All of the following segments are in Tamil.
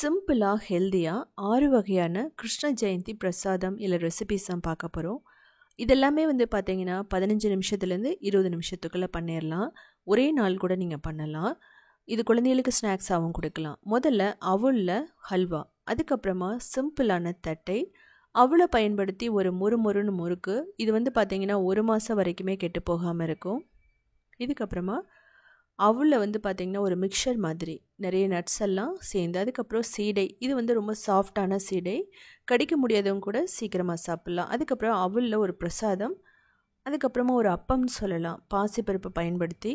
சிம்பிளா, ஹெல்தியா 6 வகையான கிருஷ்ண ஜெயந்தி பிரசாதம் இல்ல ரெசிபீஸ் தான் பார்க்க போறோம். இதெல்லாமே பார்த்தீங்கன்னா, 15 நிமிஷத்துலேருந்து 20 நிமிஷத்துக்குள்ள பண்ணிறலாம். ஒரே நாள் கூட நீங்க பண்ணலாம். இது குழந்தைகளுக்கு ஸ்நாக்ஸாவும் குடுக்கலாம். முதல்ல அவுல்ல ஹல்வா, அதுக்கப்புறமா சிம்பிளான தட்டை, அவுல பயன்படுத்தி ஒரு மொறுமொறுன்னு முறுக்கு. இது பார்த்தீங்கன்னா 1 மாசம் வரைக்குமே கெட்டு போகாம இருக்கும். இதுக்கப்புறமா அவுல பார்த்தீங்கன்னா ஒரு மிக்சர் மாதிரி நிறைய நட்ஸ் எல்லாம் சேர்ந்து, அதுக்கப்புறம் சீடை, இது ரொம்ப சாஃப்டான சீடை, கடிக்க முடியாதவங்க கூட சீக்கிரமாக சாப்பிட்லாம். அதுக்கப்புறம் அவுலில் ஒரு பிரசாதம், அதுக்கப்புறமா ஒரு அப்பம்னு சொல்லலாம், பாசிப்பருப்பு பயன்படுத்தி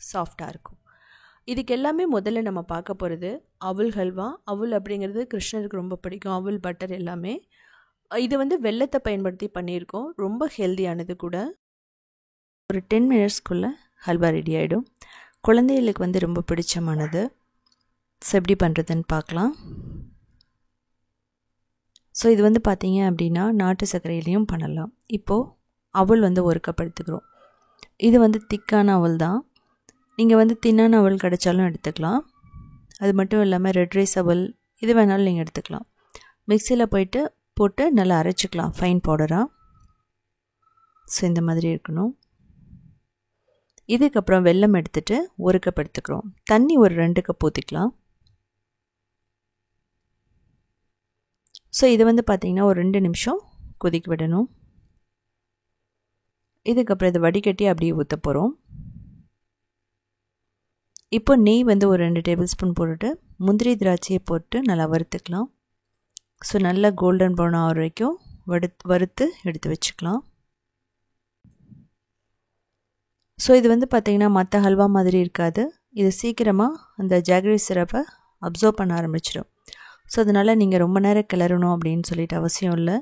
சாஃப்டாக இருக்கும். இதுக்கு எல்லாமே முதல்ல நம்ம பார்க்க போகிறது அவுல் ஹல்வா. அவுல் அப்படிங்கிறது கிருஷ்ணருக்கு ரொம்ப பிடிக்கும். அவுல் பட்டர் எல்லாமே. இது வெல்லத்தை பயன்படுத்தி பண்ணியிருக்கோம். ரொம்ப ஹெல்தியானது கூட. ஒரு 10 மினிட்ஸ்க்குள்ளே ஹல்வா ரெடி ஆகிடும். குழந்தைகளுக்கு ரொம்ப பிடிச்சமானது. ஸோ எப்படி பண்ணுறதுன்னு பார்க்கலாம். ஸோ இது பார்த்தீங்க அப்படின்னா நாட்டு சர்க்கரையிலையும் பண்ணலாம். இப்போது அவல் ஒரு கப் எடுத்துக்கிறோம். இது திக்கான அவல் தான். நீங்கள் தின்னான அவல் கிடைச்சாலும் எடுத்துக்கலாம். அது மட்டும் இல்லாமல் ரெட் ரைஸ் அவல் இது வேணாலும் நீங்கள் எடுத்துக்கலாம். மிக்சியில் போட்டு நல்லா அரைச்சிக்கலாம் ஃபைன் பவுடராக. ஸோ இந்த மாதிரி இருக்கணும். இதுக்கப்புறம் வெல்லம் எடுத்துகிட்டு 1 கப் எடுத்துக்கிறோம். தண்ணி ஒரு 2 கப் ஊற்றிக்கலாம். ஸோ இது பார்த்திங்கன்னா ஒரு 2 நிமிஷம் கொதிக்க விடணும். இதுக்கப்புறம் இதை வடிகட்டி அப்படியே ஊற்ற போகிறோம். இப்போ நெய் ஒரு 2 டேபிள் ஸ்பூன் போட்டுட்டு முந்திரி திராட்சையை போட்டு நல்லா வறுத்துக்கலாம். ஸோ நல்லா கோல்டன் ப்ரௌன் ஆகிற வரைக்கும் வறுத்து எடுத்து வச்சுக்கலாம். ஸோ இது பார்த்திங்கன்னா மற்ற ஹல்வா மாதிரி இருக்காது. இது சீக்கிரமாக அந்த ஜாகரி சிரப்பை அப்சர்வ் பண்ண ஆரம்பிச்சிடும். ஸோ அதனால் நீங்கள் ரொம்ப நேரம் கிளறணும் அப்படின்னு சொல்லிட்டு அவசியம் இல்லை.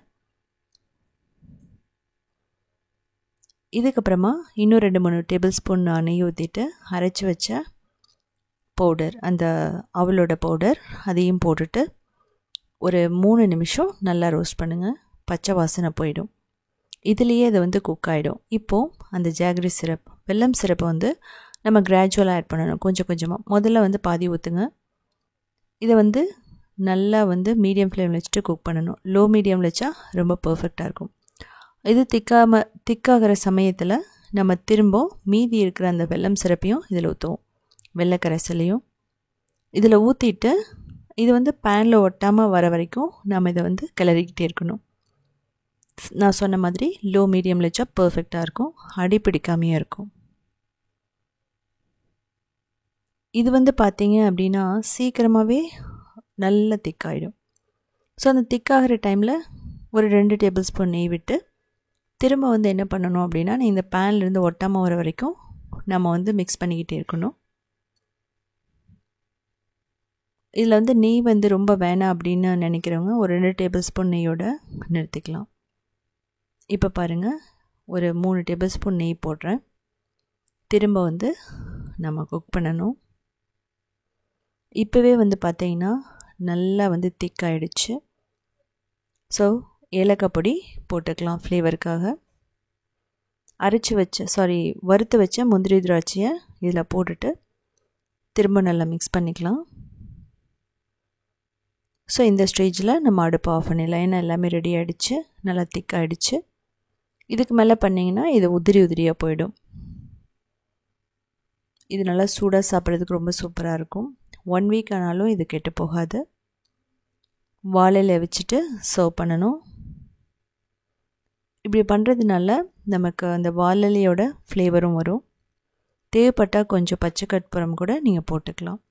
இதுக்கப்புறமா இன்னும் 2-3 டேபிள் ஸ்பூன் நெய் ஊற்றிட்டு அரைச்சி வச்ச பவுடர், அந்த அவலோட பவுடர், அதையும் போட்டுட்டு ஒரு 3 நிமிஷம் நல்லா ரோஸ்ட் பண்ணுங்கள். பச்சை வாசனை போயிடும். இதுலேயே இது குக் ஆகிடும். இப்போது அந்த ஜாகரி சிரப், வெல்லம் சிரப்பை நம்ம கிராஜுவலாக ஆட் பண்ணணும். கொஞ்சம் கொஞ்சமாக. முதல்ல பாதி ஊற்றுங்க. இதை நல்லா மீடியம் ஃப்ளேமில் வச்சுட்டு குக் பண்ணணும். லோ மீடியமில் வச்சா ரொம்ப பர்ஃபெக்டாக இருக்கும். இது திக்காகிற சமயத்தில் நம்ம திரும்ப மீதி இருக்கிற அந்த வெல்லம் சிரப்பையும் இதில் ஊற்றுவோம். வெள்ளை கரைசலையும் இதில் ஊற்றிட்டு இது பேனில் ஒட்டாமல் வர வரைக்கும் நம்ம இதை கிளறிக்கிட்டே இருக்கணும். நான் சொன்ன மாதிரி லோ மீடியமில் வச்சா பர்ஃபெக்டாக இருக்கும். அடி பிடிக்காமையாக இருக்கும். இது பார்த்தீங்க அப்படின்னா சீக்கிரமாகவே நல்ல திக்காகிடும். ஸோ அந்த திக்காகிற டைமில் ஒரு 2 டேபிள் ஸ்பூன் நெய் விட்டு திரும்ப என்ன பண்ணணும் அப்படின்னா, இந்த பேன்லேருந்து ஒட்டாமல் வர வரைக்கும் நம்ம மிக்ஸ் பண்ணிக்கிட்டே இருக்கணும். இதில் நெய் ரொம்ப வேணாம் அப்படின்னு நினைக்கிறவங்க ஒரு 2 டேபிள் ஸ்பூன் நெய்யோடு நிறுத்திக்கலாம். இப்போ பாருங்கள், ஒரு 3 டேபிள் ஸ்பூன் நெய் போடுறேன். திரும்ப நம்ம குக் பண்ணணும். இப்போவே பார்த்தீங்கன்னா நல்லா திக்காயிடுச்சு. ஸோ ஏலக்காய் பொடி போட்டுக்கலாம் ஃப்ளேவருக்காக. வறுத்து வச்ச முந்திரி திராட்சையை இதில் போட்டுட்டு திரும்ப நல்லா மிக்ஸ் பண்ணிக்கலாம். ஸோ இந்த ஸ்டேஜில் நம்ம அடுப்பு ஆஃப் பண்ணிடலாம். ஏன்னா எல்லாமே ரெடி ஆகிடுச்சு, நல்லா திக்காகிடுச்சு. இதுக்கு மேலே பண்ணிங்கன்னா இது உதிரியாக போயிடும். இது நல்லா சூடாக சாப்பிட்றதுக்கு ரொம்ப சூப்பராக இருக்கும். 1 வீக் ஆனாலும் இது கெட்டு போகாது. வாழையில வச்சுட்டு சர்வ் பண்ணணும். இப்படி பண்ணுறதுனால நமக்கு அந்த வாழலையோட ஃப்ளேவரும் வரும். தேவைப்பட்டால் கொஞ்சம் பச்சை கற்பூரம் கூட நீங்கள் போட்டுக்கலாம்.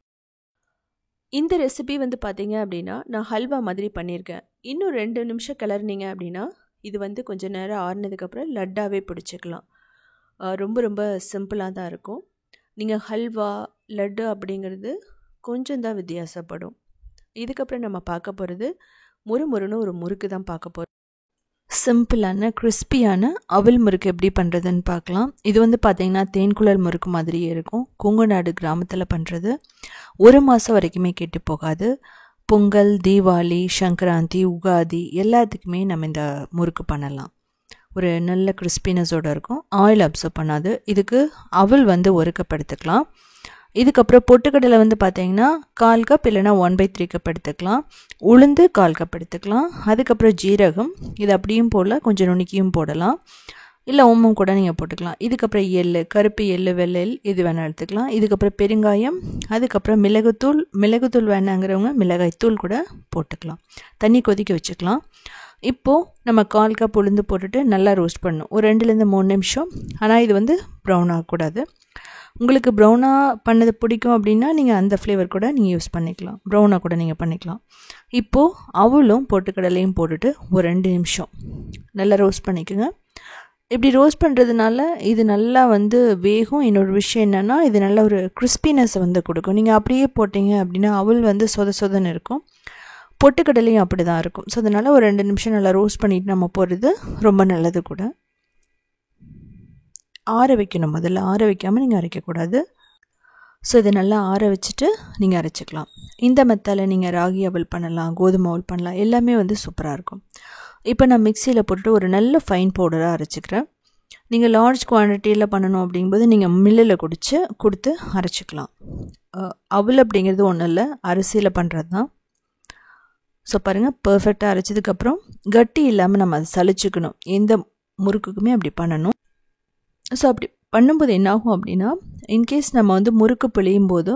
இந்த ரெசிபி பார்த்தீங்க அப்படின்னா நான் ஹல்வா மாதிரி பண்ணியிருக்கேன். இன்னும் 2 நிமிஷம் கிளறினீங்க அப்படின்னா இது கொஞ்சம் நேரம் ஆறுனதுக்கப்புறம் லட்டாவே பிடிச்சிக்கலாம். ரொம்ப ரொம்ப சிம்பிளாக தான் இருக்கும். நீங்கள் ஹல்வா, லட்டு அப்படிங்கிறது கொஞ்சம் தான் வித்தியாசப்படும். இதுக்கப்புறம் நம்ம பார்க்க போகிறது மொறுமொறுன்னு ஒரு முறுக்கு தான் பார்க்க போகிறோம். சிம்பிளான கிறிஸ்பியான அவல் முறுக்கு எப்படி பண்ணுறதுன்னு பார்க்கலாம். இது பார்த்திங்கன்னா தேன்குழல் முறுக்கு மாதிரியே இருக்கும். கொங்குநாடு கிராமத்தில் பண்ணுறது. 1 மாதம் வரைக்குமே கெட்டு போகாது. பொங்கல், தீபாவளி, சங்கராந்தி, உகாதி எல்லாத்துக்குமே நம்ம இந்த முறுக்கு பண்ணலாம். ஒரு நல்ல கிறிஸ்பினஸோடு இருக்கும். ஆயில் அப்சர்வ் பண்ணாது. இதுக்கு அவல் 1 கப் எடுத்துக்கலாம். இதுக்கப்புறம் பொட்டுக்கடலை வந்து பார்த்தீங்கன்னா 1/4 கப் இல்லைனா 1/3 கப் எடுத்துக்கலாம். உளுந்து 1/4 கப் எடுத்துக்கலாம். அதுக்கப்புறம் ஜீரகம், இது அப்படியும் போடல, கொஞ்சம் நுணுக்கியும் போடலாம், இல்லை ஓமம் கூட நீங்கள் போட்டுக்கலாம். இதுக்கப்புறம் எள்ளு, கருப்பு எள்ளு, வெள்ளை எள் எது வேணால் எடுத்துக்கலாம். இதுக்கப்புறம் பெருங்காயம், அதுக்கப்புறம் மிளகுத்தூள் வேணாங்கிறவங்க மிளகாய்த்தூள் கூட போட்டுக்கலாம். தண்ணி கொதிக்க வச்சுக்கலாம். இப்போது நம்ம 1/4 கப் உளுந்து போட்டுட்டு நல்லா ரோஸ்ட் பண்ணணும், ஒரு 2லேருந்து 3 நிமிஷம். ஆனால் இது வந்து ப்ரௌன் ஆகக்கூடாது. உங்களுக்கு ப்ரௌனாக பண்ணது பிடிக்கும் அப்படின்னா நீங்கள் அந்த ஃப்ளேவர் கூட நீங்கள் யூஸ் பண்ணிக்கலாம், ப்ரௌனாக கூட நீங்கள் பண்ணிக்கலாம். இப்போது அவலும் பொட்டுக்கடலையும் போட்டுட்டு ஒரு 2 நிமிஷம் நல்லா ரோஸ்ட் பண்ணிக்கோங்க. இப்படி ரோஸ்ட் பண்ணுறதுனால இது நல்லா வந்து வேகும். இன்னொரு விஷயம் என்னென்னா, இது நல்ல ஒரு கிறிஸ்பினஸ் வந்து கொடுக்கும். நீங்கள் அப்படியே போட்டிங்க அப்படின்னா அவல் வந்து சொதன்னு இருக்கும், பொட்டுக்கடலையும் அப்படி தான் இருக்கும். ஸோ அதனால் ஒரு 2 நிமிஷம் நல்லா ரோஸ்ட் பண்ணிவிட்டு நம்ம போடுறது ரொம்ப நல்லது கூட. ஆற வைக்கணும், முதல்ல ஆற வைக்காமல் நீங்கள் அரைக்கக்கூடாது. ஸோ இதை நல்லா ஆற வச்சுட்டு நீங்கள் அரைச்சிக்கலாம். இந்த மெத்தடில் நீங்கள் ராகி அவல் பண்ணலாம், கோதுமை அவல் பண்ணலாம், எல்லாமே வந்து சூப்பராக இருக்கும். இப்போ நான் மிக்சியில் போட்டுட்டு ஒரு நல்ல ஃபைன் பவுடராக அரைச்சிக்கிறேன். நீங்கள் லார்ஜ் குவான்டிட்டியில் பண்ணணும் அப்படிங்கும்போது நீங்கள் மில்லில் கொடுத்து அரைச்சிக்கலாம். அவல் அப்படிங்கிறது ஒன்றும் இல்லை, அரிசியில் பண்ணுறது தான். ஸோ பாருங்கள், பர்ஃபெக்டாக அரைச்சதுக்கப்புறம் கட்டி இல்லாமல் நம்ம அதை சலிச்சுக்கணும். எந்த முறுக்குக்குமே அப்படி பண்ணணும். ஸோ அப்படி பண்ணும்போது என்னாகும் அப்படின்னா, இன்கேஸ் நம்ம வந்து முறுக்கு பிழியும் போது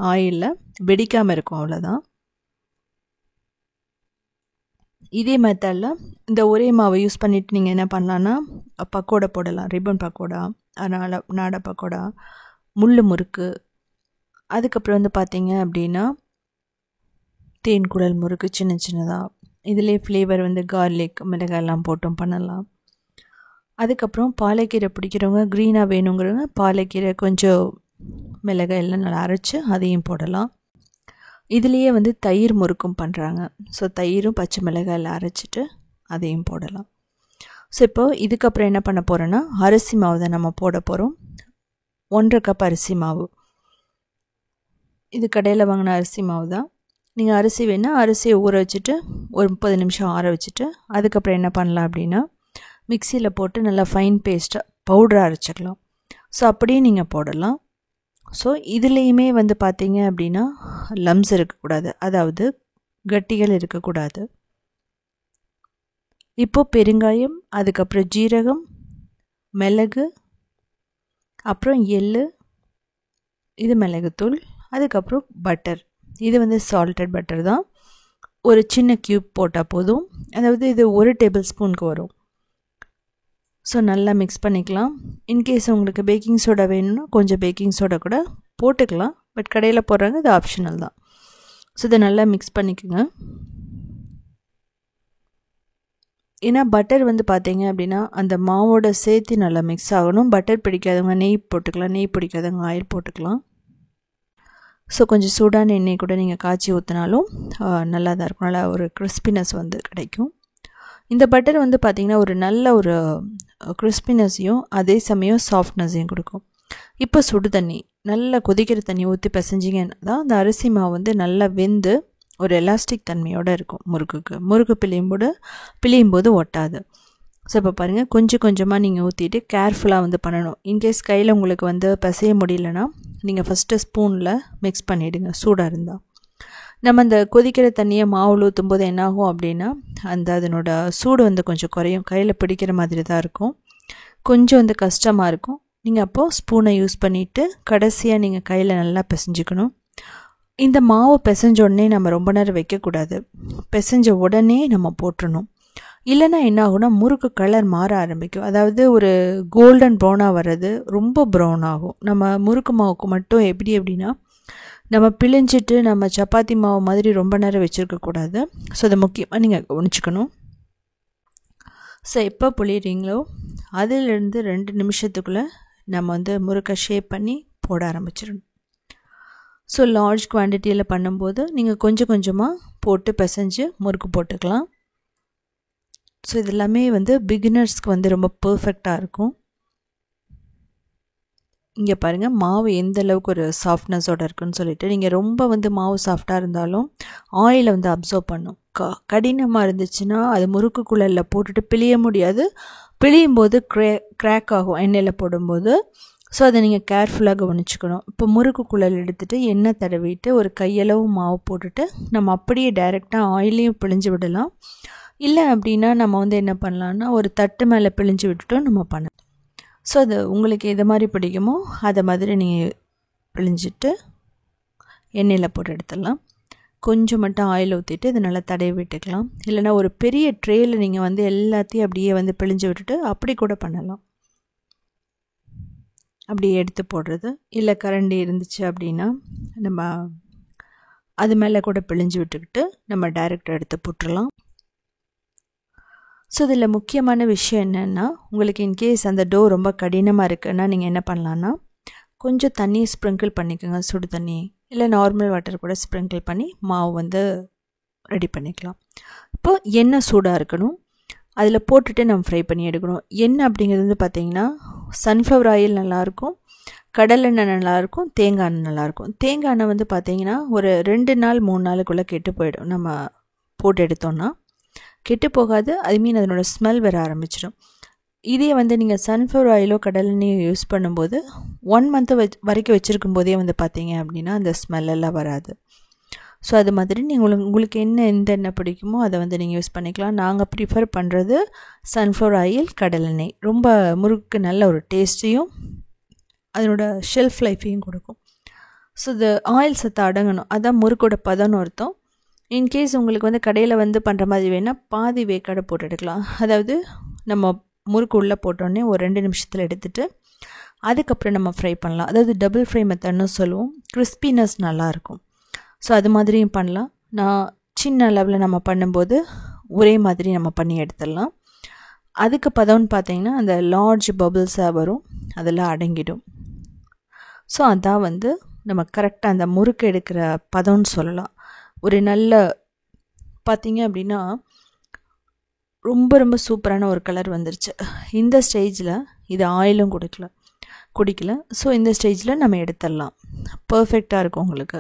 ஆயிலில் வெடிக்காமல் இருக்கும், அவ்வளோதான். இதே மெத்தடில் இந்த ஒரே மாவை யூஸ் பண்ணிவிட்டு நீங்கள் என்ன பண்ணலான்னா, பக்கோடா போடலாம், ரிப்பன் பக்கோடா, நாடா பக்கோடா, முள்ளு முறுக்கு, அதுக்கப்புறம் வந்து பார்த்தீங்க அப்படின்னா தேன் குழல் முறுக்கு சின்னதாக. இதிலே ஃப்ளேவர் வந்து கார்லிக், மிளகாயெல்லாம் போட்டும் பண்ணலாம். அதுக்கப்புறம் பாலைக்கீரை பிடிக்கிறவங்க, க்ரீனாக வேணுங்கிறவங்க பாலைக்கீரை கொஞ்சம் மிளகாய் எல்லாம் நல்லா அரைச்சி அதையும் போடலாம். இதுலேயே வந்து தயிர் முறுக்கும் பண்ணுறாங்க. ஸோ தயிரும் பச்சை மிளகாய் எல்லாம் அரைச்சிட்டு அதையும் போடலாம். ஸோ இப்போது இதுக்கப்புறம் என்ன பண்ண போகிறோன்னா, அரிசி மாவு தான் நம்ம போட போகிறோம். 1/2 கப் அரிசி மாவு. இது கடையில் வாங்கின அரிசி மாவு தான். நீங்கள் அரிசி வேணால் அரிசியை ஊற வச்சுட்டு ஒரு 30 நிமிஷம் ஆற வச்சுட்டு அதுக்கப்புறம் என்ன பண்ணலாம் அப்படின்னா, மிக்சியில் போட்டு நல்லா ஃபைன் பேஸ்ட்டாக பவுடராக அரைச்சிக்கலாம். ஸோ அப்படியே நீங்கள் போடலாம். ஸோ இதுலேயுமே வந்து பார்த்தீங்க அப்படின்னா லம்ஸ் இருக்கக்கூடாது, அதாவது கட்டிகள் இருக்கக்கூடாது. இப்போது பெருங்காயம், அதுக்கப்புறம் ஜீரகம், மிளகு, அப்புறம் எள்ளு, இது மிளகுத்தூள், அதுக்கப்புறம் பட்டர், இது வந்து சால்டட் பட்டர் தான். ஒரு சின்ன க்யூப் போட்டால் போதும், அதாவது இது 1 டேபிள் ஸ்பூனுக்கு வரும். ஸோ நல்லா மிக்ஸ் பண்ணிக்கலாம். இன்கேஸ் உங்களுக்கு பேக்கிங் சோடா வேணும்னா கொஞ்சம் பேக்கிங் சோடா கூட போட்டுக்கலாம், பட் கடையில் போடுறாங்க, இது ஆப்ஷனல் தான். ஸோ இதை நல்லா மிக்ஸ் பண்ணிக்கோங்க. ஏன்னா பட்டர் வந்து பார்த்தீங்க அப்படின்னா அந்த மாவோட சேர்த்து நல்லா மிக்ஸ் ஆகணும். பட்டர் பிடிக்காதவங்க நெய் போட்டுக்கலாம், நெய் பிடிக்காதவங்க ஆயில் போட்டுக்கலாம். ஸோ கொஞ்சம் சூடான எண்ணெய் கூட நீங்கள் காய்ச்சி ஊற்றினாலும் நல்லா தான் இருக்கும், நல்லா ஒரு கிறிஸ்பினஸ் வந்து கிடைக்கும். இந்த பட்டர் வந்து பார்த்திங்கன்னா ஒரு நல்ல ஒரு கிறிஸ்பினஸையும் அதே சமயம் சாஃப்ட்னஸையும் கொடுக்கும். இப்போ சுடு தண்ணி, நல்லா கொதிக்கிற தண்ணி ஊற்றி பிசைஞ்சிங்கன்னா தான் அந்த அரிசி மாவு வந்து நல்லா வெந்து ஒரு எலாஸ்டிக் தன்மையோடு இருக்கும். முறுக்கு பிழியும் போது ஒட்டாது. ஸோ இப்போ பாருங்கள், கொஞ்சம் கொஞ்சமாக நீங்கள் ஊற்றிட்டு கேர்ஃபுல்லாக வந்து பண்ணணும். இன்கேஸ் கையில் உங்களுக்கு வந்து பிசைய முடியலன்னா நீங்கள் ஃபஸ்ட்டு ஸ்பூனில் மிக்ஸ் பண்ணிவிடுங்க, சூடாக இருந்தால். நம்ம அந்த கொதிக்கிற தண்ணியை மாவில் ஊற்றும் போது என்னாகும் அப்படின்னா அதனோட சூடு வந்து கொஞ்சம் குறையும், கையில் பிடிக்கிற மாதிரி தான் இருக்கும், கொஞ்சம் வந்து கஷ்டமாக இருக்கும். நீங்கள் அப்போது ஸ்பூனை யூஸ் பண்ணிவிட்டு கடைசியாக நீங்கள் கையில் நல்லா பிசைஞ்சிக்கணும். இந்த மாவு பிசைஞ்ச உடனே நம்ம ரொம்ப நேரம் வைக்கக்கூடாது, பிசைஞ்ச உடனே நம்ம போட்டுடணும். இல்லைன்னா என்ன ஆகும்னா முறுக்கு கலர் மாற ஆரம்பிக்கும், அதாவது ஒரு கோல்டன் ப்ரௌனாக வர்றது ரொம்ப ப்ரௌன் ஆகும். நம்ம முறுக்கு மாவுக்கு மட்டும் எப்படி அப்படின்னா, நம்ம பிழிஞ்சிட்டு நம்ம சப்பாத்தி மாவு மாதிரி ரொம்ப நேரம் வச்சுருக்கக்கூடாது. ஸோ அதை முக்கியமாக நீங்கள் கவனிச்சுக்கணும். ஸோ எப்போ புளியறீங்களோ அதிலிருந்து 2 நிமிஷத்துக்குள்ளே நம்ம வந்து முறுக்கை ஷேப் பண்ணி போட ஆரம்பிச்சிடணும். ஸோ லார்ஜ் குவான்டிட்டியில் பண்ணும்போது நீங்கள் கொஞ்சம் கொஞ்சமாக போட்டு பிசைஞ்சு முறுக்கு போட்டுக்கலாம். ஸோ இதெல்லாமே வந்து பிகினர்ஸ்க்கு வந்து ரொம்ப பர்ஃபெக்டாக இருக்கும். இங்கே பாருங்கள், மாவு எந்த அளவுக்கு ஒரு சாஃப்ட்னஸோடு இருக்குன்னு சொல்லிட்டு. நீங்கள் ரொம்ப வந்து மாவு சாஃப்டாக இருந்தாலும் ஆயிலை வந்து அப்சர்வ் பண்ணும். கடினமாக இருந்துச்சுன்னா அது முறுக்குக்குள்ளே போட்டுட்டு பிழிய முடியாது, பிழியும் போது கிராக் ஆகும் எண்ணெயில் போடும்போது. ஸோ அதை நீங்கள் கேர்ஃபுல்லாக கவனிச்சுக்கணும். இப்போ முறுக்கு குழல் எடுத்துகிட்டு எண்ணெய் தடவிட்டு ஒரு கையளவு மாவு போட்டுட்டு நம்ம அப்படியே டைரெக்டாக ஆயிலையும் பிழிஞ்சு விடலாம். இல்லை அப்படின்னா நம்ம வந்து என்ன பண்ணலான்னா ஒரு தட்டு மேலே பிழிஞ்சு விட்டுட்டும் நம்ம பண்ணலாம். ஸோ அது உங்களுக்கு எது மாதிரி பிடிக்குமோ அதை மாதிரி நீங்கள் பிழிஞ்சிட்டு எண்ணெயில் போட்டு எடுத்துடலாம். கொஞ்சம் மட்டும் ஆயில் ஊற்றிட்டு இதை நல்லா தடவி விட்டுக்கலாம். இல்லைனா ஒரு பெரிய ட்ரேயில் நீங்கள் வந்து எல்லாத்தையும் அப்படியே வந்து பிழிஞ்சு விட்டுட்டு அப்படி கூட பண்ணலாம். அப்படியே எடுத்து போடுறது. இல்லை கரண்டி இருந்துச்சு அப்படின்னா நம்ம அது மேலே கூட பிழிஞ்சு விட்டுக்கிட்டு நம்ம டைரெக்டாக எடுத்து போட்டுடலாம். ஸோ இதில் முக்கியமான விஷயம் என்னென்னா, உங்களுக்கு இன்கேஸ் அந்த டோ ரொம்ப கடினமாக இருக்குன்னா நீங்கள் என்ன பண்ணலான்னா கொஞ்சம் தண்ணியை ஸ்ப்ரிங்கிள் பண்ணிக்கோங்க. சுடு தண்ணி இல்லை நார்மல் வாட்டர் கூட ஸ்ப்ரிங்கிள் பண்ணி மாவு வந்து ரெடி பண்ணிக்கலாம். இப்போது எண்ணெய் சூடாக இருக்கணும். அதில் போட்டுட்டு நம்ம ஃப்ரை பண்ணி எடுக்கணும். எண்ணெய் அப்படிங்கிறது வந்து பார்த்திங்கன்னா சன்ஃப்ளவர் ஆயில் நல்லாயிருக்கும், கடலெண்ணெய் நல்லாயிருக்கும், தேங்காய் எண்ணெய் நல்லாயிருக்கும். தேங்காய் எண்ணெய் வந்து பார்த்திங்கன்னா ஒரு 2 நாள் 3 நாளுக்குள்ளே கெட்டு போயிடும். நம்ம போட்டு எடுத்தோன்னா கெட்டு போகாது. அதனோட ஸ்மெல் வர ஆரம்பிச்சிடும். இதே வந்து நீங்கள் சன்ஃப்ளவர் ஆயிலோ கடலெண்ணெயோ யூஸ் பண்ணும்போது 1 மந்த் வரைக்கும் வச்சுருக்கும் போதே வந்து பார்த்தீங்க அப்படின்னா அந்த ஸ்மெல்லெல்லாம் வராது. ஸோ அது மாதிரி நீங்கள் உங்களுக்கு எந்த எண்ணெய் பிடிக்குமோ அதை வந்து நீங்கள் யூஸ் பண்ணிக்கலாம். நாங்கள் ப்ரிஃபர் பண்ணுறது சன்ஃப்ளவர் ஆயில், கடலெண்ணெய். ரொம்ப முறுக்கு நல்ல ஒரு டேஸ்ட்டையும் அதனோட ஷெல்ஃப் லைஃப்பையும் கொடுக்கும். ஸோ இது ஆயில் சத்து அடங்கணும், அதான் முறுக்கோட பதம்னு அர்த்தம். இன்கேஸ் உங்களுக்கு வந்து கடையில் வந்து பண்ணுற மாதிரி வேணால் பாதி வேக்காடை போட்டு எடுக்கலாம். அதாவது நம்ம முறுக்கு உள்ளே போட்டோடனே ஒரு 2 நிமிஷத்தில் எடுத்துகிட்டு அதுக்கப்புறம் நம்ம ஃப்ரை பண்ணலாம். அதாவது டபுள் ஃப்ரை மெத்தட்னு சொல்லுவோம். கிறிஸ்பினஸ் நல்லாயிருக்கும். ஸோ அது மாதிரியும் பண்ணலாம். நான் சின்ன அளவில் நம்ம பண்ணும்போது ஒரே மாதிரி நம்ம பண்ணி எடுத்துடலாம். அதுக்கு பதம்னு பார்த்திங்கன்னா அந்த லார்ஜ் பபிள்ஸாக வரும், அதெல்லாம் அடங்கிடும். ஸோ அதான் வந்து நம்ம கரெக்டாக அந்த முறுக்கு எடுக்கிற பதம்னு சொல்லலாம். ஒரு நல்ல பார்த்திங்க அப்படின்னா ரொம்ப ரொம்ப சூப்பரான ஒரு கலர் வந்துருச்சு. இந்த ஸ்டேஜில் இது ஆயிலும் குடிக்கல. ஸோ இந்த ஸ்டேஜில் நம்ம எடுத்துடலாம். பர்ஃபெக்டாக இருக்கும் உங்களுக்கு.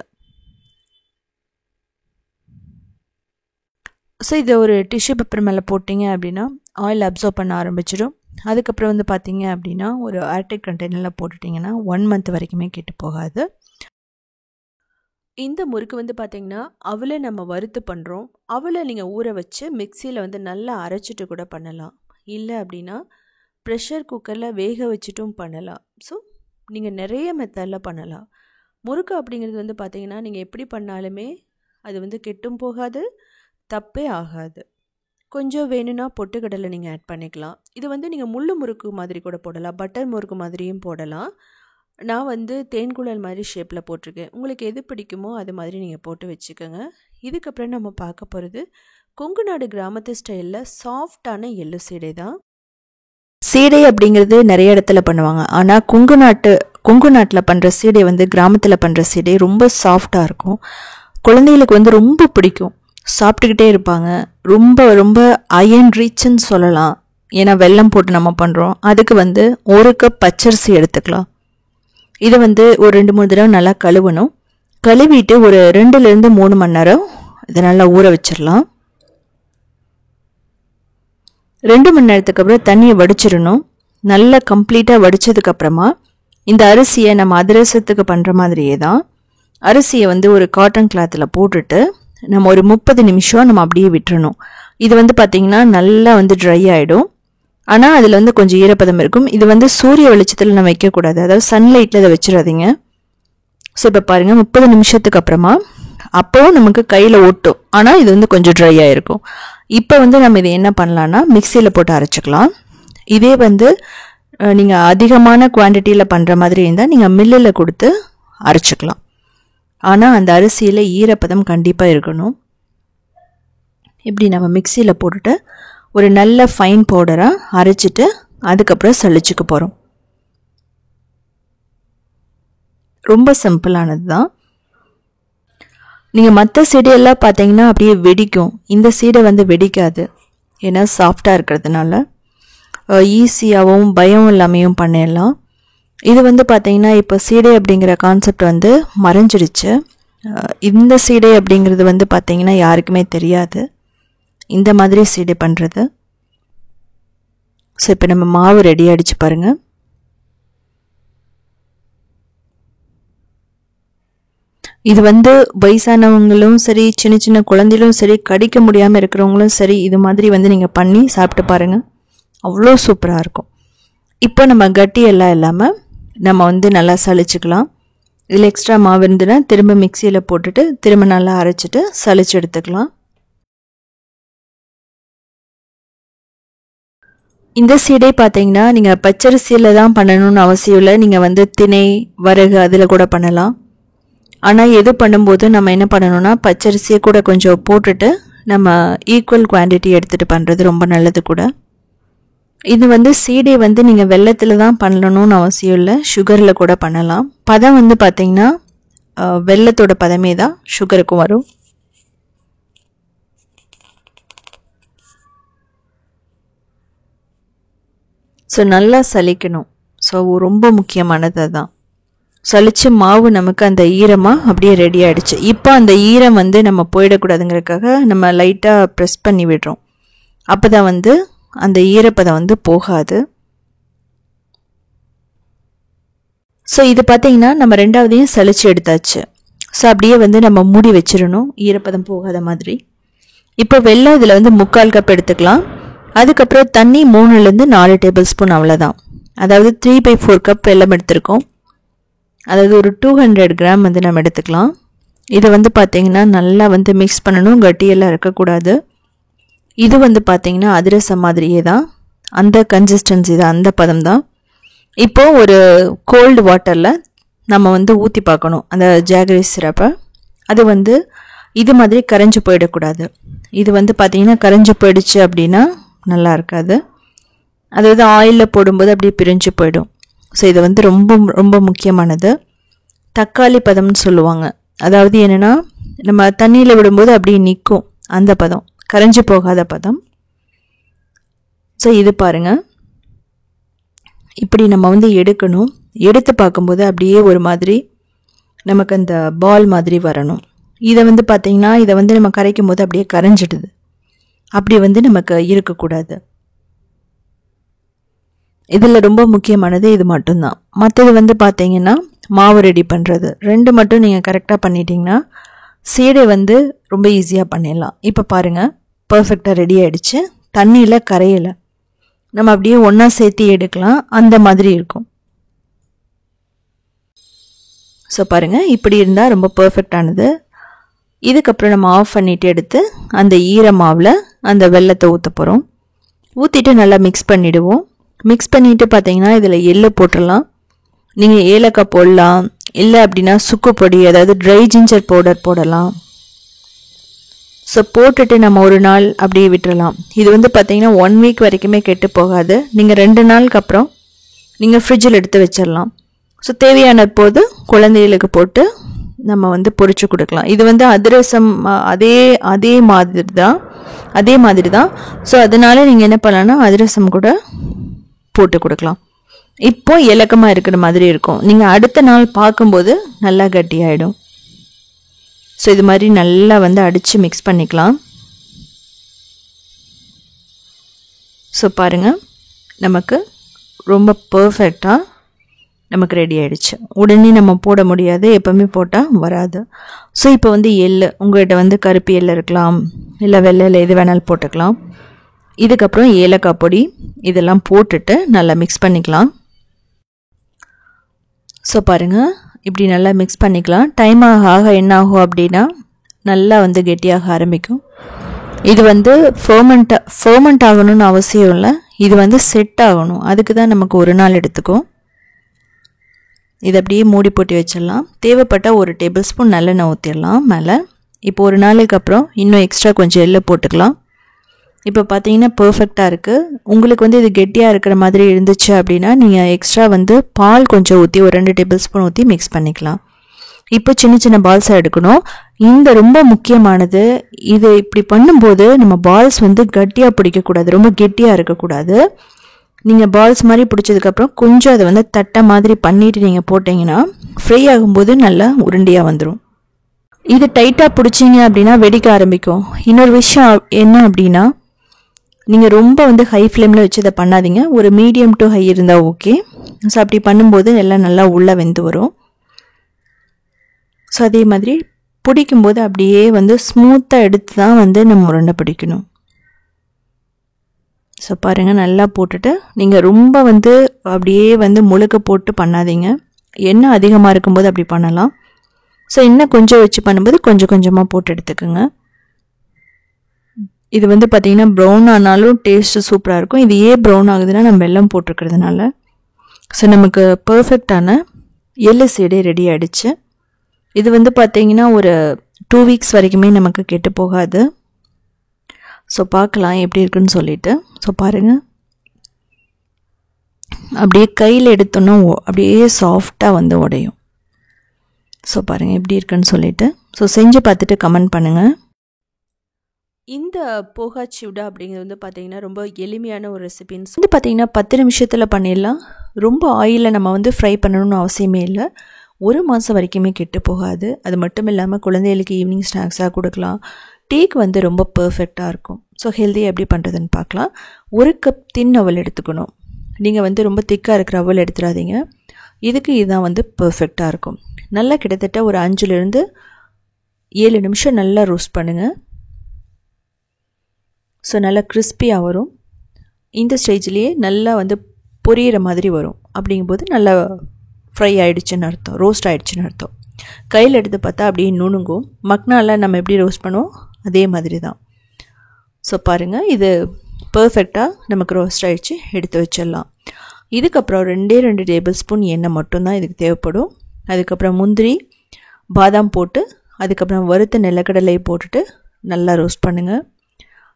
ஸோ இதை ஒரு டிஷ்யூ பேப்பர் மேலே போட்டிங்க அப்படின்னா ஆயில் அப்சர்வ் பண்ண ஆரம்பிச்சிடும். அதுக்கப்புறம் வந்து பார்த்திங்க அப்படின்னா ஒரு ஏர்டைட் கண்டெய்னரில் போட்டுட்டிங்கன்னா 1 மந்த் வரைக்குமே கெட்டு போகாது. இந்த முறுக்கு வந்து பார்த்திங்கன்னா அவளை நம்ம வறுத்து பண்ணுறோம். அவளை நீங்கள் ஊற வச்சு மிக்சியில் வந்து நல்லா அரைச்சிட்டு கூட பண்ணலாம். இல்லை அப்படின்னா ப்ரெஷர் குக்கரில் வேக வச்சுட்டும் பண்ணலாம். ஸோ நீங்கள் நிறைய மெத்தடில் பண்ணலாம். முறுக்கு அப்படிங்கிறது வந்து பார்த்திங்கன்னா நீங்கள் எப்படி பண்ணாலுமே அது வந்து கெட்டும் போகாது, தப்பே ஆகாது. கொஞ்சம் வேணும்னா பொட்டுக்கடலை நீங்கள் ஆட் பண்ணிக்கலாம். இது வந்து நீங்கள் முள்ளு முறுக்கு மாதிரி கூட போடலாம், பட்டர் முறுக்கு மாதிரியும் போடலாம். நான் வந்து தேன்குழல் மாதிரி ஷேப்பில் போட்டிருக்கேன். உங்களுக்கு எது பிடிக்குமோ அது மாதிரி நீங்கள் போட்டு வச்சுக்கோங்க. இதுக்கப்புறம் நம்ம பார்க்க போகிறது கொங்கு நாடு கிராமத்து ஸ்டைலில் சாஃப்டான எள்ளு சீடை தான். சீடை அப்படிங்கிறது நிறைய இடத்துல பண்ணுவாங்க. ஆனால் கொங்கு நாட்டில் பண்ணுற சீடை வந்து கிராமத்தில் பண்ணுற சீடை ரொம்ப சாஃப்டாக இருக்கும். குழந்தைகளுக்கு வந்து ரொம்ப பிடிக்கும், சாப்பிட்டுக்கிட்டே இருப்பாங்க. ரொம்ப ரொம்ப அயன் ரிச்ன்னு சொல்லலாம். ஏன்னா வெல்லம் போட்டு நம்ம பண்ணுறோம். அதுக்கு வந்து 1 கப் பச்சரிசி எடுத்துக்கலாம். இதை வந்து ஒரு 2-3 தடவை நல்லா கழுவணும். கழுவிட்டு ஒரு 2-3 மணி நேரம் இதை நல்லா ஊற வச்சிடலாம். 2 மணி நேரத்துக்கு அப்புறம் தண்ணியை வடிச்சிடணும். நல்லா கம்ப்ளீட்டாக வடித்ததுக்கப்புறமா இந்த அரிசியை நம்ம அதிரசத்துக்கு பண்ணுற மாதிரியே தான் அரிசியை வந்து ஒரு காட்டன் கிளாத்தில் போட்டுட்டு நம்ம ஒரு 30 நிமிஷம் நம்ம அப்படியே விட்டுறணும். இது வந்து பார்த்திங்கன்னா நல்லா வந்து ட்ரை ஆகிடும். ஆனால் அதில் வந்து கொஞ்சம் ஈரப்பதம் இருக்கும். இது வந்து சூரிய வெளிச்சத்தில் நம்ம வைக்கக்கூடாது, அதாவது சன்லைட்டில் இதை வச்சிடாதீங்க. ஸோ இப்போ பாருங்கள் 30 நிமிஷத்துக்கு அப்புறமா அப்போவும் நமக்கு கையில் ஒட்டும், ஆனால் இது வந்து கொஞ்சம் ட்ரை ஆகிருக்கும். இப்போ வந்து நம்ம இதை என்ன பண்ணலான்னா மிக்சியில் போட்டு அரைச்சிக்கலாம். இதே வந்து நீங்கள் அதிகமான குவான்டிட்டியில் பண்ணுற மாதிரி இருந்தால் நீங்கள் மில்லில் கொடுத்து அரைச்சிக்கலாம். ஆனால் அந்த அரிசியில் ஈரப்பதம் கண்டிப்பாக இருக்கணும். இப்படி நம்ம மிக்சியில் போட்டுட்டு ஒரு நல்ல ஃபைன் பவுடராக அரைச்சிட்டு அதுக்கப்புறம் சளிச்சுக்க போகிறோம். ரொம்ப சிம்பிளானது தான். நீங்கள் மற்ற சீடையெல்லாம் பார்த்தீங்கன்னா அப்படியே வெடிக்கும். இந்த சீடை வந்து வெடிக்காது, ஏன்னா சாஃப்டாக இருக்கிறதுனால ஈஸியாகவும் பயம் இல்லாமையும் பண்ணிடலாம். இது வந்து பார்த்திங்கன்னா இப்போ சீடை அப்படிங்கிற கான்செப்ட் வந்து மறைஞ்சிடுச்சு. இந்த சீடை அப்படிங்கிறது வந்து பார்த்திங்கன்னா யாருக்குமே தெரியாது இந்த மாதிரி சீடை பண்ணுறது. ஸோ இப்போ நம்ம மாவு ரெடி ஆகிடுச்சு பாருங்கள். இது வந்து வயசானவங்களும் சரி, சின்ன சின்ன குழந்தைகளும் சரி, கடிக்க முடியாமல் இருக்கிறவங்களும் சரி, இது மாதிரி வந்து நீங்கள் பண்ணி சாப்பிட்டு பாருங்கள். அவ்வளோ சூப்பராக இருக்கும். இப்போ நம்ம கட்டி எல்லாம் இல்லாமல் நம்ம வந்து நல்லா சளிச்சுக்கலாம். இதில் எக்ஸ்ட்ரா மாவு இருந்துன்னா திரும்ப மிக்சியில் போட்டுட்டு திரும்ப நல்லா அரைச்சிட்டு சளிச்சு எடுத்துக்கலாம். இந்த சீடே பார்த்தீங்கன்னா நீங்கள் பச்சரிசியில் தான் பண்ணணும்னு அவசியம் இல்லை. நீங்கள் வந்து திணை, வரகு அதில் கூட பண்ணலாம். ஆனால் எது பண்ணும்போது நம்ம என்ன பண்ணணும்னா பச்சரிசியை கூட கொஞ்சம் போட்டுட்டு நம்ம ஈக்குவல் குவான்டிட்டி எடுத்துகிட்டு பண்ணுறது ரொம்ப நல்லது கூட. இது வந்து சீடை வந்து நீங்கள் வெல்லத்தில் தான் பண்ணணும்னு அவசியம் இல்லை, சுகரில் கூட பண்ணலாம். பதம் வந்து பார்த்திங்கன்னா வெல்லத்தோட பதமே தான் சுகருக்கும் வரும். ஸோ நல்லா சலிக்கணும். ஸோ ரொம்ப முக்கியமானது தான். சலிச்சு மாவு நமக்கு அந்த ஈரமாக அப்படியே ரெடி ஆகிடுச்சு. இப்போ அந்த ஈரம் வந்து நம்ம போயிடக்கூடாதுங்கிறதுக்காக நம்ம லைட்டாக ப்ரெஸ் பண்ணி விடுறோம். அப்போ தான் வந்து அந்த ஈரப்பதம் வந்து போகாது. ஸோ இது பார்த்திங்கன்னா நம்ம ரெண்டாவதையும் சலிச்சு எடுத்தாச்சு. ஸோ அப்படியே வந்து நம்ம மூடி வச்சிடணும் ஈரப்பதம் போகாத மாதிரி. இப்போ வெல்லம் இதில் வந்து 3/4 கப் எடுத்துக்கலாம். அதுக்கப்புறம் தண்ணி 3லேருந்து 4 டேபிள் ஸ்பூன் அவ்வளோதான். அதாவது 3/4 கப் வெல்லம் எடுத்திருக்கோம். அதாவது ஒரு 200 கிராம் வந்து நம்ம எடுத்துக்கலாம். இதை வந்து பார்த்திங்கன்னா நல்லா வந்து மிக்ஸ் பண்ணணும், கட்டியெல்லாம் இருக்கக்கூடாது. இது வந்து பார்த்திங்கன்னா அதிரசம் மாதிரியே தான், அந்த கன்சிஸ்டன்சி தான், அந்த பதம் தான். இப்போது ஒரு கோல்டு வாட்டரில் நம்ம வந்து ஊற்றி பார்க்கணும் அந்த ஜாகரி சிரப்பை. அது வந்து இது மாதிரி கரைஞ்சி போயிடக்கூடாது. இது வந்து பார்த்திங்கன்னா கரைஞ்சி போயிடுச்சு அப்படின்னா நல்லா இருக்காது. அதாவது ஆயிலில் போடும்போது அப்படியே பிரிஞ்சு போயிடும். ஸோ இது வந்து ரொம்ப ரொம்ப முக்கியமானது. தக்காளி பதம்னு சொல்லுவாங்க. அதாவது என்னென்னா நம்ம தண்ணியில் விடும்போது அப்படியே நிற்கும் அந்த பதம், கரைஞ்சி போகாத பதம். ஸோ இது பாருங்கள், இப்படி நம்ம வந்து எடுக்கணும். எடுத்து பார்க்கும்போது அப்படியே ஒரு மாதிரி நமக்கு அந்த பால் மாதிரி வரணும். இதை வந்து பார்த்திங்கன்னா இதை வந்து நம்ம கரைக்கும் போது அப்படியே கரைஞ்சிடுது. அப்படி வந்து நமக்கு இருக்கக்கூடாது. இதில் ரொம்ப முக்கியமானது இது மட்டும்தான். மற்றது வந்து பார்த்திங்கன்னா மாவு ரெடி பண்ணுறது, 2 மட்டும் நீங்கள் கரெக்டாக பண்ணிட்டீங்கன்னா சீடை வந்து ரொம்ப ஈஸியாக பண்ணிடலாம். இப்போ பாருங்கள், பர்ஃபெக்டாக ரெடி ஆகிடுச்சு. தண்ணியில் கரையலை, நம்ம அப்படியே ஒன்றா சேர்த்து எடுக்கலாம், அந்த மாதிரி இருக்கும். ஸோ பாருங்கள், இப்படி இருந்தால் ரொம்ப பர்ஃபெக்டானது. இதுக்கப்புறம் நம்ம ஆஃப் பண்ணிவிட்டு எடுத்து அந்த ஈர மாவில் அந்த வெல்லத்தை ஊற்ற போகிறோம். ஊற்றிட்டு நல்லா மிக்ஸ் பண்ணிவிடுவோம். மிக்ஸ் பண்ணிவிட்டு பார்த்தீங்கன்னா இதில் எள்ளு போட்டுடலாம். நீங்கள் ஏலக்காய் போடலாம், இல்லை அப்படின்னா சுக்கு பொடி, அதாவது ட்ரை ஜிஞ்சர் பவுடர் போடலாம். ஸோ போட்டுட்டு நம்ம ஒரு நாள் அப்படியே விட்டுறலாம். இது வந்து பார்த்திங்கன்னா 1 வீக் வரைக்குமே கெட்டு போகாது. நீங்கள் 2 நாளுக்கு அப்புறம் நீங்கள் ஃப்ரிட்ஜில் எடுத்து வச்சிடலாம். ஸோ தேவையான போது குழந்தைகளுக்கு போட்டு நம்ம வந்து பொரிச்சு கொடுக்கலாம். இது வந்து அதிரசம் அதே மாதிரி தான். ஸோ அதனால நீங்கள் என்ன பண்ணலான்னா அதிரசம் கூட போட்டு கொடுக்கலாம். இப்போ இலக்கமாக இருக்கிற மாதிரி இருக்கும். நீங்கள் அடுத்த நாள் பார்க்கும்போது நல்லா கட்டியாயிடும். ஸோ இது மாதிரி நல்லா வந்து அடித்து மிக்ஸ் பண்ணிக்கலாம். ஸோ பாருங்கள், நமக்கு ரொம்ப பர்ஃபெக்டாக நமக்கு ரெடி ஆகிடுச்சு. உடனே நம்ம போட முடியாது, எப்போவுமே போட்டால் வராது. ஸோ இப்போ வந்து எள்ளு, உங்கள்கிட்ட வந்து கருப்பு எள்ளு இருக்கலாம், இல்லை வெள்ளையில் எது வேணாலும் போட்டுக்கலாம். இதுக்கப்புறம் ஏலக்காய் பொடி இதெல்லாம் போட்டுட்டு நல்லா மிக்ஸ் பண்ணிக்கலாம். ஸோ பாருங்கள், இப்படி நல்லா மிக்ஸ் பண்ணிக்கலாம். டைம் ஆக என்ன ஆகும் அப்படின்னா நல்லா வந்து கெட்டியாக ஆரம்பிக்கும். இது வந்து ஃபர்மெண்ட் ஆகணும்னு அவசியம் இல்லை, இது வந்து செட் ஆகணும். அதுக்கு தான் நமக்கு ஒரு நாள் எடுத்துக்கும். இதை அப்படியே மூடி போட்டு வச்சிடலாம். தேவைப்பட்ட 1 டேபிள் ஸ்பூன் நல்லெண்ணெய் ஊற்றிடலாம் மேலே. இப்போ ஒரு நாளைக்கு அப்புறம் இன்னும் எக்ஸ்ட்ரா கொஞ்சம் எள்ளு போட்டுக்கலாம். இப்போ பார்த்தீங்கன்னா பர்ஃபெக்டாக இருக்குது. உங்களுக்கு வந்து இது கெட்டியாக இருக்கிற மாதிரி இருந்துச்சு அப்படின்னா நீங்கள் எக்ஸ்ட்ரா வந்து பால் கொஞ்சம் ஊற்றி ஒரு 2 டேபிள் ஸ்பூன் ஊற்றி மிக்ஸ் பண்ணிக்கலாம். இப்போ சின்ன சின்ன பால்ஸாக எடுக்கணும். இந்த ரொம்ப முக்கியமானது, இது இப்படி பண்ணும்போது நம்ம பால்ஸ் வந்து கட்டியாக பிடிக்கக்கூடாது, ரொம்ப கெட்டியாக இருக்கக்கூடாது. நீங்கள் பால்ஸ் மாதிரி பிடிச்சதுக்கப்புறம் கொஞ்சம் அதை வந்து தட்டை மாதிரி பண்ணிவிட்டு நீங்கள் போட்டிங்கன்னா ஃப்ரை ஆகும்போது நல்லா உருண்டியாக வந்துடும். இது டைட்டாக பிடிச்சிங்க அப்படின்னா வெடிக்க ஆரம்பிக்கும். இன்னொரு விஷயம் என்ன அப்படின்னா, நீங்கள் ரொம்ப வந்து ஹை ஃப்ளேமில் வச்சு இதை பண்ணாதீங்க, ஒரு மீடியம் டு ஹை இருந்தால் ஓகே. ஸோ அப்படி பண்ணும்போது எல்லாம் நல்லா உள்ளே வெந்து வரும். ஸோ அதே மாதிரி பிடிக்கும்போது அப்படியே வந்து ஸ்மூத்தாக எடுத்து தான் வந்து நம்ம உருண்டை பிடிக்கணும். ஸோ பாருங்கள், நல்லா போட்டுட்டு நீங்கள் ரொம்ப வந்து அப்படியே வந்து முழுக்க போட்டு பண்ணாதீங்க. எண்ணெய் அதிகமாக இருக்கும்போது அப்படி பண்ணலாம். ஸோ இன்னும் கொஞ்சம் வச்சு பண்ணும்போது கொஞ்சம் கொஞ்சமாக போட்டு எடுத்துக்கோங்க. இது வந்து பார்த்திங்கன்னா ப்ரௌன் ஆனாலும் டேஸ்ட்டு சூப்பராக இருக்கும். இது ஏன் ப்ரௌன் ஆகுதுன்னா நம்ம வெல்லம் போட்டிருக்கிறதுனால. ஸோ நமக்கு பர்ஃபெக்டான எள்ளு சீடை ரெடி ஆகிடுச்சு. இது வந்து பார்த்திங்கன்னா ஒரு 2 வீக்ஸ் வரைக்குமே நமக்கு கெட்டு போகாது. ஸோ பார்க்கலாம் எப்படி இருக்குன்னு சொல்லிட்டு. ஸோ பாருங்கள், அப்படியே கையில் எடுத்தோன்னா அப்படியே சாஃப்டாக வந்து உடையும். ஸோ பாருங்கள் எப்படி இருக்குன்னு சொல்லிட்டு. ஸோ செஞ்சு பார்த்துட்டு கமெண்ட் பண்ணுங்கள். இந்த போகா சிவ்டா அப்படிங்கிறது வந்து பார்த்திங்கன்னா ரொம்ப எளிமையான ஒரு ரெசிபின்னு வந்து பார்த்திங்கன்னா 10 நிமிஷத்தில் பண்ணிடலாம். ரொம்ப ஆயிலில் நம்ம வந்து ஃப்ரை பண்ணணும்னு அவசியமே இல்லை. 1 மாதம் வரைக்குமே கெட்டு போகாது. அது மட்டும் இல்லாமல் குழந்தைகளுக்கு ஈவினிங் ஸ்நாக்ஸாக கொடுக்கலாம். டீக்கு வந்து ரொம்ப பர்ஃபெக்டாக இருக்கும். ஸோ ஹெல்த்தியாக எப்படி பண்ணுறதுன்னு பார்க்கலாம். 1 கப் தின் அவல் எடுத்துக்கணும். நீங்கள் வந்து ரொம்ப திக்காக இருக்கிற அவல் எடுத்துடாதீங்க. இதுக்கு இதுதான் வந்து பர்ஃபெக்டாக இருக்கும். நல்லா கிட்டத்தட்ட ஒரு 5லேருந்து 7 நிமிஷம் நல்லா ரோஸ்ட் பண்ணுங்கள். ஸோ நல்லா கிறிஸ்பியாக வரும். இந்த ஸ்டேஜ்லேயே நல்லா வந்து பொரியிற மாதிரி வரும். அப்படிங்கும்போது நல்லா ஃப்ரை ஆகிடுச்சுன்னு அர்த்தம், ரோஸ்ட் ஆகிடுச்சுன்னு அர்த்தம். கையில் எடுத்து பார்த்தா அப்படியே நுணுங்கும். மக்னால நம்ம எப்படி ரோஸ்ட் பண்ணுவோம் அதே மாதிரி தான். ஸோ பாருங்கள், இது பர்ஃபெக்டாக நமக்கு ரோஸ்ட் ஆகிடுச்சு. எடுத்து வச்சிடலாம். இதுக்கப்புறம் 2 டேபிள் ஸ்பூன் எண்ணெய் மட்டும்தான் இதுக்கு தேவைப்படும். அதுக்கப்புறம் முந்திரி பாதாம் போட்டு அதுக்கப்புறம் வறுத்த நிலக்கடலை போட்டுட்டு நல்லா ரோஸ்ட் பண்ணுங்கள்.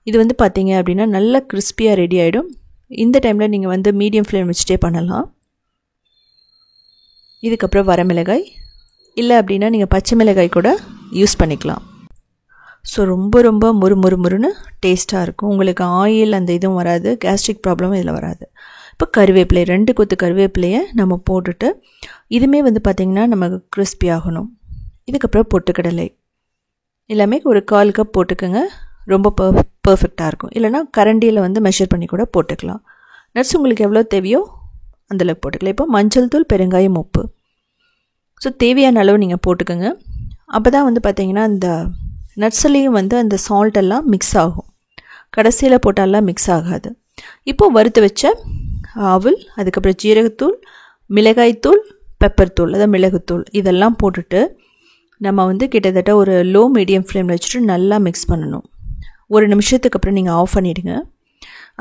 இது வந்து பார்த்தீங்க அப்படின்னா நல்லா கிறிஸ்பியாக ரெடி ஆகிடும். இந்த டைமில் நீங்கள் வந்து மீடியம் ஃப்ளேம் வச்சுட்டே பண்ணலாம். இதுக்கப்புறம் வரமிளகாய் இல்லை அப்படின்னா நீங்கள் பச்சை மிளகாய் கூட யூஸ் பண்ணிக்கலாம். ஸோ ரொம்ப ரொம்ப முறுமுறுன்னு டேஸ்ட்டாக இருக்கும். உங்களுக்கு ஆயில் அந்த இதுவும் வராது, கேஸ்ட்ரிக் ப்ராப்ளமும் இதில் வராது. இப்போ கருவேப்பிலை 2 கொத்து கருவேப்பிலையை நம்ம போட்டுட்டு இதுவுமே வந்து பார்த்திங்கன்னா நமக்கு கிறிஸ்பி ஆகணும். இதுக்கப்புறம் பொட்டுக்கடலை எல்லாமே ஒரு 1/4 கப் போட்டுக்கோங்க. ரொம்ப பர்ஃபெக்டாக இருக்கும். இல்லைனா கரண்டியில் வந்து மெஷர் பண்ணி கூட போட்டுக்கலாம். நட்ஸ் உங்களுக்கு எவ்வளோ தேவையோ அந்தளவுக்கு போட்டுக்கலாம். இப்போ மஞ்சள் தூள், பெருங்காயம், உப்பு. ஸோ தேவையான அளவு நீங்கள் போட்டுக்கோங்க. அப்போ தான் வந்து பார்த்திங்கன்னா அந்த நட்ஸ்லேயும் வந்து அந்த சால்ட் எல்லாம் மிக்ஸ் ஆகும். கடைசியில் போட்டாலாம் மிக்ஸ் ஆகாது. இப்போது வறுத்து வச்ச அவல், அதுக்கப்புறம் ஜீரகத்தூள், மிளகாய்த்தூள், பெப்பர் தூள், அதாவது மிளகுத்தூள் இதெல்லாம் போட்டுட்டு நம்ம வந்து கிட்டத்தட்ட ஒரு லோ மீடியம் ஃப்ளேமில் வச்சுட்டு நல்லா மிக்ஸ் பண்ணணும். 1 நிமிஷத்துக்கு அப்புறம் நீங்கள் ஆஃப் பண்ணிவிடுங்க.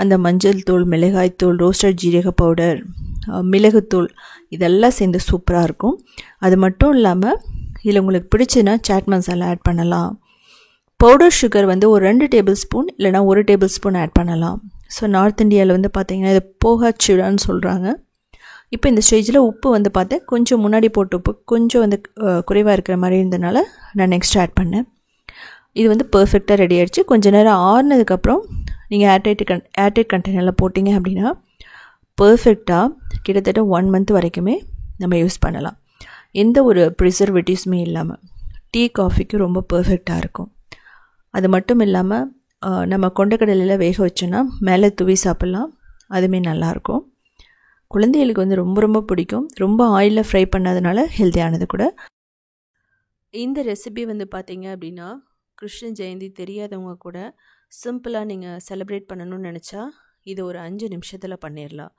அந்த மஞ்சள் தூள், மிளகாய்த்தூள், ரோஸ்டட் ஜீரக பவுடர், மிளகுத்தூள் இதெல்லாம் சேர்ந்து சூப்பராக இருக்கும். அது மட்டும் இல்லாமல் இதில் உங்களுக்கு பிடிச்சுன்னா சாட் மசாலா ஆட் பண்ணலாம். பவுடர் சுகர் வந்து ஒரு 2 டேபிள் ஸ்பூன் இல்லைனா 1 டேபிள் ஸ்பூன் ஆட் பண்ணலாம். ஸோ நார்த் இந்தியாவில் வந்து பார்த்திங்கன்னா இது போகா சிவ்டான்னு சொல்கிறாங்க. இப்போ இந்த ஸ்டேஜில் உப்பு வந்து பார்த்தேன், கொஞ்சம் முன்னாடி போட்ட உப்பு கொஞ்சம் வந்து குறைவாக இருக்கிற மாதிரி இருந்தனால நான் நெக்ஸ்ட் ஆட் பண்ணேன். இது வந்து பர்ஃபெக்டாக ரெடி ஆகிடுச்சு. கொஞ்சம் நேரம் ஆறுனதுக்கப்புறம் நீங்கள் ஏர்டைட் கண்டெய்னரில் போட்டிங்க அப்படின்னா பர்ஃபெக்டாக கிட்டத்தட்ட 1 மந்த் வரைக்குமே நம்ம யூஸ் பண்ணலாம். எந்த ஒரு ப்ரிசர்வேட்டிவ்ஸுமே இல்லாமல். டீ காஃபிக்கு ரொம்ப பர்ஃபெக்டாக இருக்கும். அது மட்டும் இல்லாமல் நம்ம கொண்டக்கடலையில் வேக வச்சோன்னா மேலே தூவி சாப்பிட்லாம். அதுவுமே நல்லாயிருக்கும். குழந்தைகளுக்கு வந்து ரொம்ப ரொம்ப பிடிக்கும். ரொம்ப ஆயிலில் ஃப்ரை பண்ணாதனால ஹெல்த்தியானது கூட. இந்த ரெசிபி வந்து பார்த்திங்க அப்படின்னா கிருஷ்ண ஜெயந்தி தெரியாதவங்க கூட சிம்பிளாக நீங்கள் செலிப்ரேட் பண்ணணும்னு நினச்சா இது ஒரு 5 நிமிஷத்தில் பண்ணிடலாம்.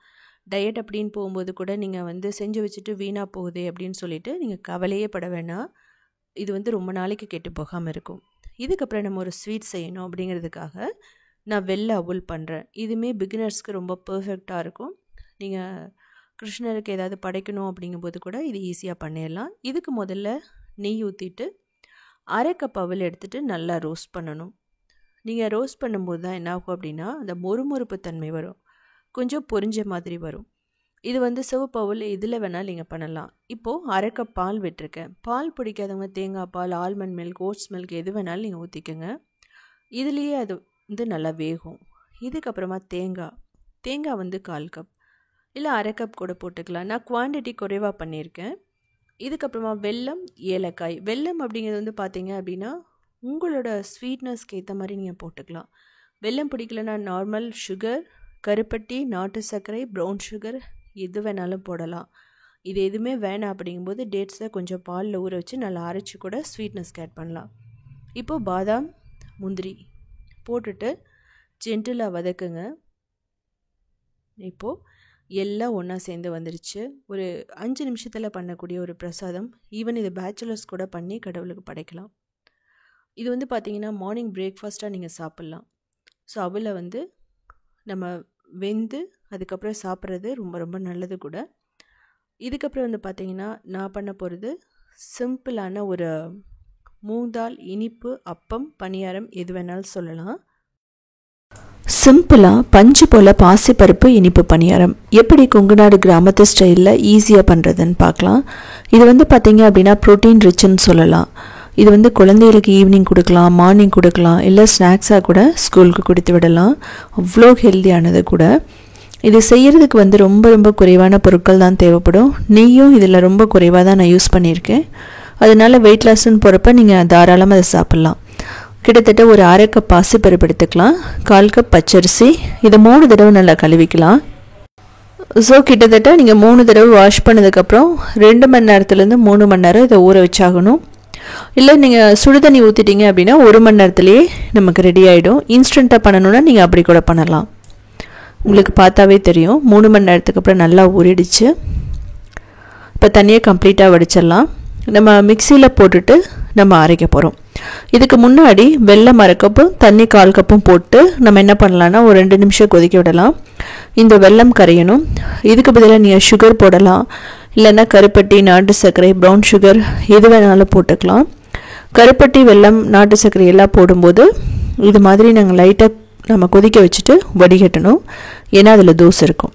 டயட் அப்படின்னு போகும்போது கூட நீங்கள் வந்து செஞ்சு வச்சுட்டு வீணாக போகுதே அப்படின்னு சொல்லிட்டு நீங்கள் கவலையே பட வேணாம். இது வந்து ரொம்ப நாளைக்கு கெட்டு போகாமல் இருக்கும். இதுக்கப்புறம் நம்ம ஒரு ஸ்வீட் செய்யணும் அப்படிங்கிறதுக்காக நான் வெள்ளை அவுல் பண்ணுறேன். இதுவுமே பிகினர்ஸ்க்கு ரொம்ப பர்ஃபெக்டாக இருக்கும். நீங்கள் கிருஷ்ணருக்கு ஏதாவது படைக்கணும் அப்படிங்கும்போது கூட இது ஈஸியாக பண்ணிடலாம். இதுக்கு முதல்ல நெய் ஊற்றிட்டு 1/2 கப் அவல் எடுத்துகிட்டு நல்லா ரோஸ்ட் பண்ணணும். நீங்கள் ரோஸ்ட் பண்ணும்போது தான் என்ன ஆகும் அப்படின்னா அந்த மொறுமொறுப்பு தன்மை வரும், கொஞ்சம் பொரிஞ்ச மாதிரி வரும். இது வந்து சிவப்பு அவல் இதில் வேணால் நீங்கள் பண்ணலாம். இப்போது 1/2 கப் பால் விட்டுருக்கேன். பால் பிடிக்காதவங்க தேங்காய் பால், ஆல்மண்ட் மில்க், ஓட்ஸ் மில்க் எது வேணாலும் நீங்கள் ஊற்றிக்கோங்க. இதுலேயே அது வந்து நல்லா வேகும். இதுக்கப்புறமா தேங்காய் வந்து 1/4 கப் இல்லை 1/2 கப் கூட போட்டுக்கலாம். நான் குவான்டிட்டி குறைவாக பண்ணியிருக்கேன். இதுக்கப்புறமா வெல்லம், ஏலக்காய். வெல்லம் அப்படிங்கிறது வந்து பார்த்தீங்க அப்படின்னா உங்களோட ஸ்வீட்னஸ்க்கு ஏற்ற மாதிரி நீங்கள் போட்டுக்கலாம். வெல்லம் பிடிக்கலன்னா நார்மல் சுகர், கருப்பட்டி, நாட்டு சர்க்கரை, ப்ரௌன் சுகர் எது வேணாலும் போடலாம். இது எதுவுமே வேணாம் அப்படிங்கும்போது டேட்ஸை கொஞ்சம் பாலில் ஊற வச்சு நல்லா அரைச்சி கூட ஸ்வீட்னஸ்க்கு ஆட் பண்ணலாம். இப்போது பாதாம் முந்திரி போட்டுட்டு ஜென்டிலாக வதக்குங்க. இப்போது எல்லாம் ஒன்றா சேர்ந்து வந்துருச்சு. ஒரு 5 நிமிஷத்தில் பண்ணக்கூடிய ஒரு பிரசாதம். ஈவன் இது பேச்சுலர்ஸ் கூட பண்ணி கடவுளுக்கு படைக்கலாம். இது வந்து பார்த்திங்கன்னா மார்னிங் பிரேக்ஃபாஸ்ட்டாக நீங்கள் சாப்பிட்லாம். ஸோ அவளை வந்து நம்ம வெந்து அதுக்கப்புறம் சாப்பிட்றது ரொம்ப ரொம்ப நல்லது கூட. இதுக்கப்புறம் வந்து பார்த்திங்கன்னா நான் பண்ண போகிறது சிம்பிளான ஒரு மூங்கால் இனிப்பு அப்பம் பணியாரம் எது வேணாலும் சொல்லலாம். சிம்பிளாக பஞ்சு போல் பாசிப்பருப்பு இனிப்பு பணியாரம் எப்படி கொங்குநாடு கிராமத்து ஸ்டைலில் ஈஸியாக பண்ணுறதுன்னு பார்க்கலாம். இது வந்து பார்த்திங்க அப்படின்னா ப்ரோட்டீன் ரிச்சுன்னு சொல்லலாம். இது வந்து குழந்தைகளுக்கு ஈவினிங் கொடுக்கலாம், மார்னிங் கொடுக்கலாம், இல்லை ஸ்நாக்ஸாக கூட ஸ்கூலுக்கு கொடுத்து விடலாம். அவ்வளோ ஹெல்த்தியானது கூட. இது செய்கிறதுக்கு வந்து ரொம்ப ரொம்ப குறைவான பொருட்கள் தான் தேவைப்படும். நெய்யும் இதில் ரொம்ப குறைவாக தான் நான் யூஸ் பண்ணியிருக்கேன். அதனால் வெயிட் லாஸ்ன்னு போகிறப்ப நீங்கள் தாராளமாக அதை சாப்பிட்லாம். கிட்டத்தட்ட ஒரு 1/2 கப் பாசிப்பருப்பு எடுத்துக்கலாம், 1/4 கப் பச்சரிசி. இதை 3 தடவை நல்லா கழுவிக்கலாம். ஸோ கிட்டத்தட்ட நீங்கள் 3 தடவை வாஷ் பண்ணதுக்கப்புறம் 2 மணி நேரத்துலேருந்து 3 மணி நேரம் இதை ஊற வச்சாகணும். இல்லை நீங்கள் சுடுதண்ணி ஊற்றிட்டீங்க அப்படின்னா 1 மணி நேரத்துலேயே நமக்கு ரெடி ஆகிடும். இன்ஸ்டண்ட்டாக பண்ணணுன்னா நீங்கள் அப்படி கூட பண்ணலாம். உங்களுக்கு பார்த்தாவே தெரியும் 3 மணி நேரத்துக்கு அப்புறம் நல்லா ஊறிடுச்சு. இப்போ தண்ணியை கம்ப்ளீட்டாக வடிச்சிடலாம். நம்ம மிக்சியில் போட்டுட்டு நம்ம அரைக்க போகிறோம். இதுக்கு முன்னாடி வெல்லம் 1/2 கப்பு தண்ணி 1/4 கப்பும் போட்டு நம்ம என்ன பண்ணலான்னா ஒரு 2 நிமிஷம் கொதிக்க விடலாம். இந்த வெல்லம் கரையணும். இதுக்கு பதிலாக நீங்கள் சுகர் போடலாம், இல்லைன்னா கருப்பட்டி, நாட்டு சர்க்கரை, ப்ரௌன் சுகர் எது வேணாலும் போட்டுக்கலாம். கருப்பட்டி, வெல்லம், நாட்டு சர்க்கரை எல்லாம் போடும்போது இது மாதிரி நாங்கள் லைட்டாக நம்ம கொதிக்க வச்சுட்டு வடிகட்டணும். ஏன்னா அதில் தோசை இருக்கும்.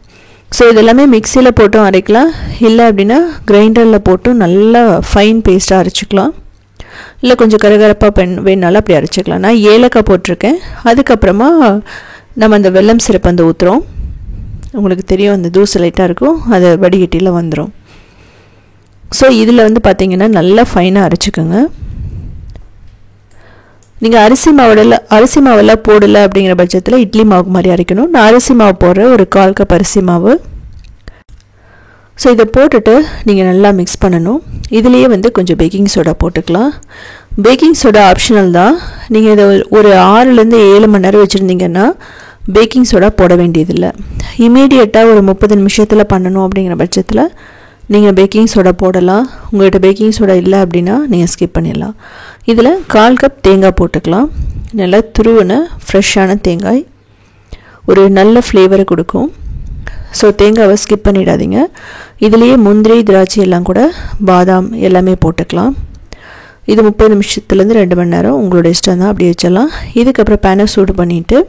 ஸோ இதெல்லாமே மிக்சியில் போட்டும் அரைக்கலாம், இல்லை அப்படின்னா கிரைண்டரில் போட்டும் நல்லா ஃபைன் பேஸ்ட்டாக அரைச்சிக்கலாம். இல்லை கொஞ்சம் கரகரப்பாக வேணாலும் அப்படி அரைச்சிக்கலாம். நான் ஏலக்காய் போட்டிருக்கேன். அதுக்கப்புறமா நம்ம அந்த வெல்லம் சிரப்பு அந்த ஊற்றுறோம். உங்களுக்கு தெரியும் அந்த தூசு லைட்டாக இருக்கும், அதை வடிகட்டியில் வந்துடும். ஸோ இதில் வந்து பார்த்திங்கன்னா நல்லா ஃபைனாக அரைச்சிக்கோங்க. நீங்கள் அரிசி மாவெல்லாம் போடலை அப்படிங்கிற பட்சத்தில் இட்லி மாவு மாதிரி அரைக்கணும். நான் அரிசி மாவு போடுறேன், ஒரு 1/4 கப் அரிசி மாவு. ஸோ இதை போட்டுட்டு நீங்கள் நல்லா மிக்ஸ் பண்ணணும். இதுலேயே வந்து கொஞ்சம் பேக்கிங் சோடா போட்டுக்கலாம். பேக்கிங் சோடா ஆப்ஷனல் தான். நீங்கள் இதை ஒரு 6லேருந்து 7 மணி நேரம் வச்சுருந்தீங்கன்னா பேக்கிங் சோடா போட வேண்டியதில்லை. இமீடியட்டாக ஒரு 30 நிமிஷத்தில் பண்ணணும் அப்படிங்கிற பட்சத்தில் நீங்கள் பேக்கிங் சோடா போடலாம். உங்கள்கிட்ட பேக்கிங் சோடா இல்லை அப்படின்னா நீங்கள் ஸ்கிப் பண்ணிடலாம். இதில் 1/4 கப் தேங்காய் போட்டுக்கலாம். நல்லா துருவின ஃப்ரெஷ்ஷான தேங்காய் ஒரு நல்ல ஃப்ளேவரை கொடுக்கும். ஸோ தேங்காவை ஸ்கிப் பண்ணிடாதீங்க. இதுலேயே முந்திரி, திராட்சை எல்லாம் கூட, பாதாம் எல்லாமே போட்டுக்கலாம். இது 30 நிமிஷத்துலேருந்து 2 மணி நேரம் உங்களோட இஷ்டம் தான், அப்படி வச்சிடலாம். இதுக்கப்புறம் பேனை சூடு பண்ணிவிட்டு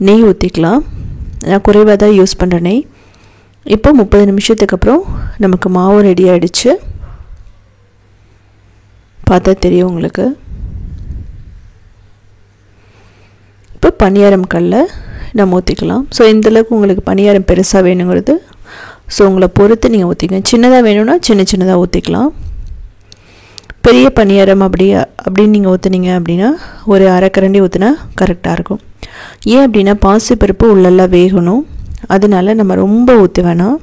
நெய் ஊற்றிக்கலாம். நான் குறைவாக தான் யூஸ் பண்ணுற நெய். இப்போ 30 நிமிஷத்துக்கு அப்புறம் நமக்கு மாவு ரெடி ஆகிடுச்சு. பார்த்தா தெரியும் உங்களுக்கு. இப்போ பணியாரம் கல்லை நம்ம ஊற்றிக்கலாம். ஸோ இந்தளவுக்கு உங்களுக்கு பணியாரம் பெருசாக வேணுங்கிறது ஸோ உங்களை பொறுத்து நீங்கள் ஊற்றிக்கலாம். சின்னதாக வேணும்னா சின்னதாக ஊற்றிக்கலாம். பெரிய பணியாரம் அப்படின்னு நீங்கள் ஊற்றுனீங்க அப்படின்னா ஒரு 1/2 கரண்டி ஊற்றினா கரெக்டாக இருக்கும். ஏன் அப்படின்னா பாசிப்பருப்பு உள்ளெல்லாம் வேகணும், அதனால நம்ம ரொம்ப ஊற்ற வேணாம்.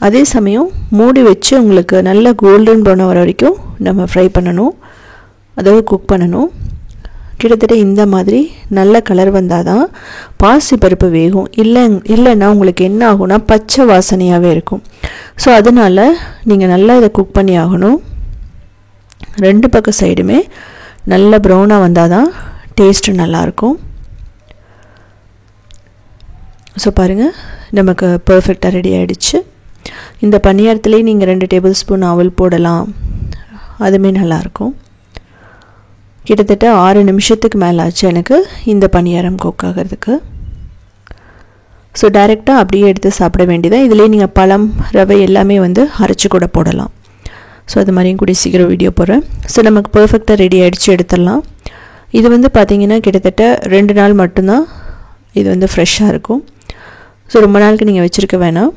அதே சமயம் மூடி வச்சு உங்களுக்கு நல்ல கோல்டன் ப்ரௌன் வர வரைக்கும் நம்ம ஃப்ரை பண்ணணும், அதாவது குக் பண்ணணும். கிட்டத்தட்ட இந்த மாதிரி நல்ல கலர் வந்தால் தான் பாசிப்பருப்பு வேகும். இல்லைன்னா உங்களுக்கு என்ன ஆகும்னா பச்சை வாசனையாகவே இருக்கும். ஸோ அதனால் நீங்கள் நல்லா இதை குக் பண்ணி ஆகணும். 2 பக்கம் சைடுமே நல்ல ப்ரௌனாக வந்தால் தான் டேஸ்ட்டு நல்லாயிருக்கும். ஸோ பாருங்கள், நமக்கு பர்ஃபெக்டாக ரெடி ஆகிடுச்சு. இந்த பணியாரத்துலேயே நீங்கள் 2 டேபிள் ஸ்பூன் அவல் போடலாம், அதுவுமே நல்லாயிருக்கும். கிட்டத்தட்ட 6 நிமிஷத்துக்கு மேலே ஆச்சு எனக்கு இந்த பணியாரம் குக் ஆகிறதுக்கு. ஸோ டைரெக்டாக அப்படியே எடுத்து சாப்பிட வேண்டியதான். இதிலே நீங்கள் பழம், ரவை எல்லாமே வந்து அரைச்சி கூட போடலாம். ஸோ அது மாதிரியும் கூடிய சீக்கிரம் வீடியோ போடுறேன். ஸோ நமக்கு பர்ஃபெக்டாக ரெடி ஆகிடுச்சு, எடுத்துடலாம். இது வந்து பார்த்திங்கன்னா கிட்டத்தட்ட 2 நாள் மட்டும்தான் இது வந்து ஃப்ரெஷ்ஷாக இருக்கும். ஸோ ரொம்ப நாளுக்கு நீங்கள் வச்சுருக்க வேணாம்.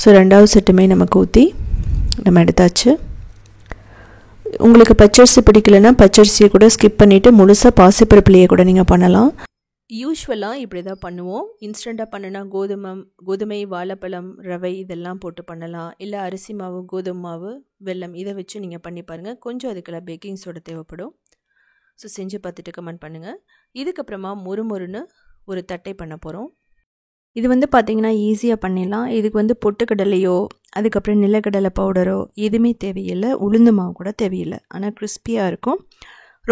ஸோ 2வது செட்டுமே நமக்கு ஊற்றி நம்ம எடுத்தாச்சு. உங்களுக்கு பச்சரிசி பிடிக்கலைன்னா பச்சரிசியை கூட ஸ்கிப் பண்ணிவிட்டு முழுசாக பாசிப்பருப்புலேயே கூட நீங்கள் பண்ணலாம். யூஸ்வலாக இப்படி தான் பண்ணுவோம். இன்ஸ்டண்ட்டாக பண்ணுனா கோதுமை, வாழைப்பழம், ரவை இதெல்லாம் போட்டு பண்ணலாம். இல்லை அரிசி மாவு, கோதுமை மாவு, வெல்லம் இதை வச்சு நீங்கள் பண்ணி பாருங்கள். கொஞ்சம் அதுக்கெல்லாம் பேக்கிங் சோடா தேவைப்படும். ஸோ செஞ்சு பார்த்துட்டு கமெண்ட் பண்ணுங்கள். இதுக்கப்புறமா மொறுமொறுன்னு ஒரு தட்டை பண்ண போகிறோம். இது வந்து பார்த்திங்கன்னா ஈஸியாக பண்ணிடலாம். இதுக்கு வந்து பொட்டுக்கடலையோ அதுக்கப்புறம் நிலக்கடலை பவுடரோ எதுவுமே தேவையில்லை. உளுந்து மாவு கூட தேவையில்லை. ஆனால் கிறிஸ்பியாக இருக்கும்.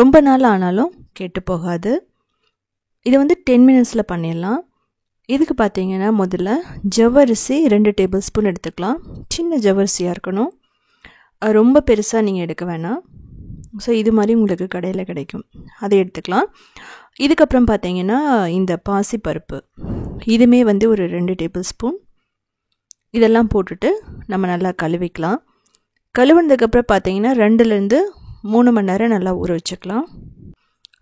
ரொம்ப நாள் ஆனாலும் கெட்டு போகாது. இது வந்து 10 மினிட்ஸில் பண்ணிடலாம். இதுக்கு பார்த்திங்கன்னா முதல்ல ஜவ்வரிசி 2 டேபிள் ஸ்பூன் எடுத்துக்கலாம். சின்ன ஜவ்வரிசியாக இருக்கணும். ரொம்ப பெருசாக நீங்கள் எடுக்க வேணாம். ஸோ இது மாதிரி உங்களுக்கு கடையில் கிடைக்கும், அதை எடுத்துக்கலாம். இதுக்கப்புறம் பார்த்திங்கன்னா இந்த பாசிப்பருப்பு இதுவுமே வந்து ஒரு 2 டேபிள் ஸ்பூன் இதெல்லாம் போட்டுட்டு நம்ம நல்லா கழுவிக்கலாம். கழுவுனதுக்கப்புறம் பார்த்திங்கன்னா 2லேருந்து 3 மணி நேரம் நல்லா ஊற வச்சுக்கலாம்.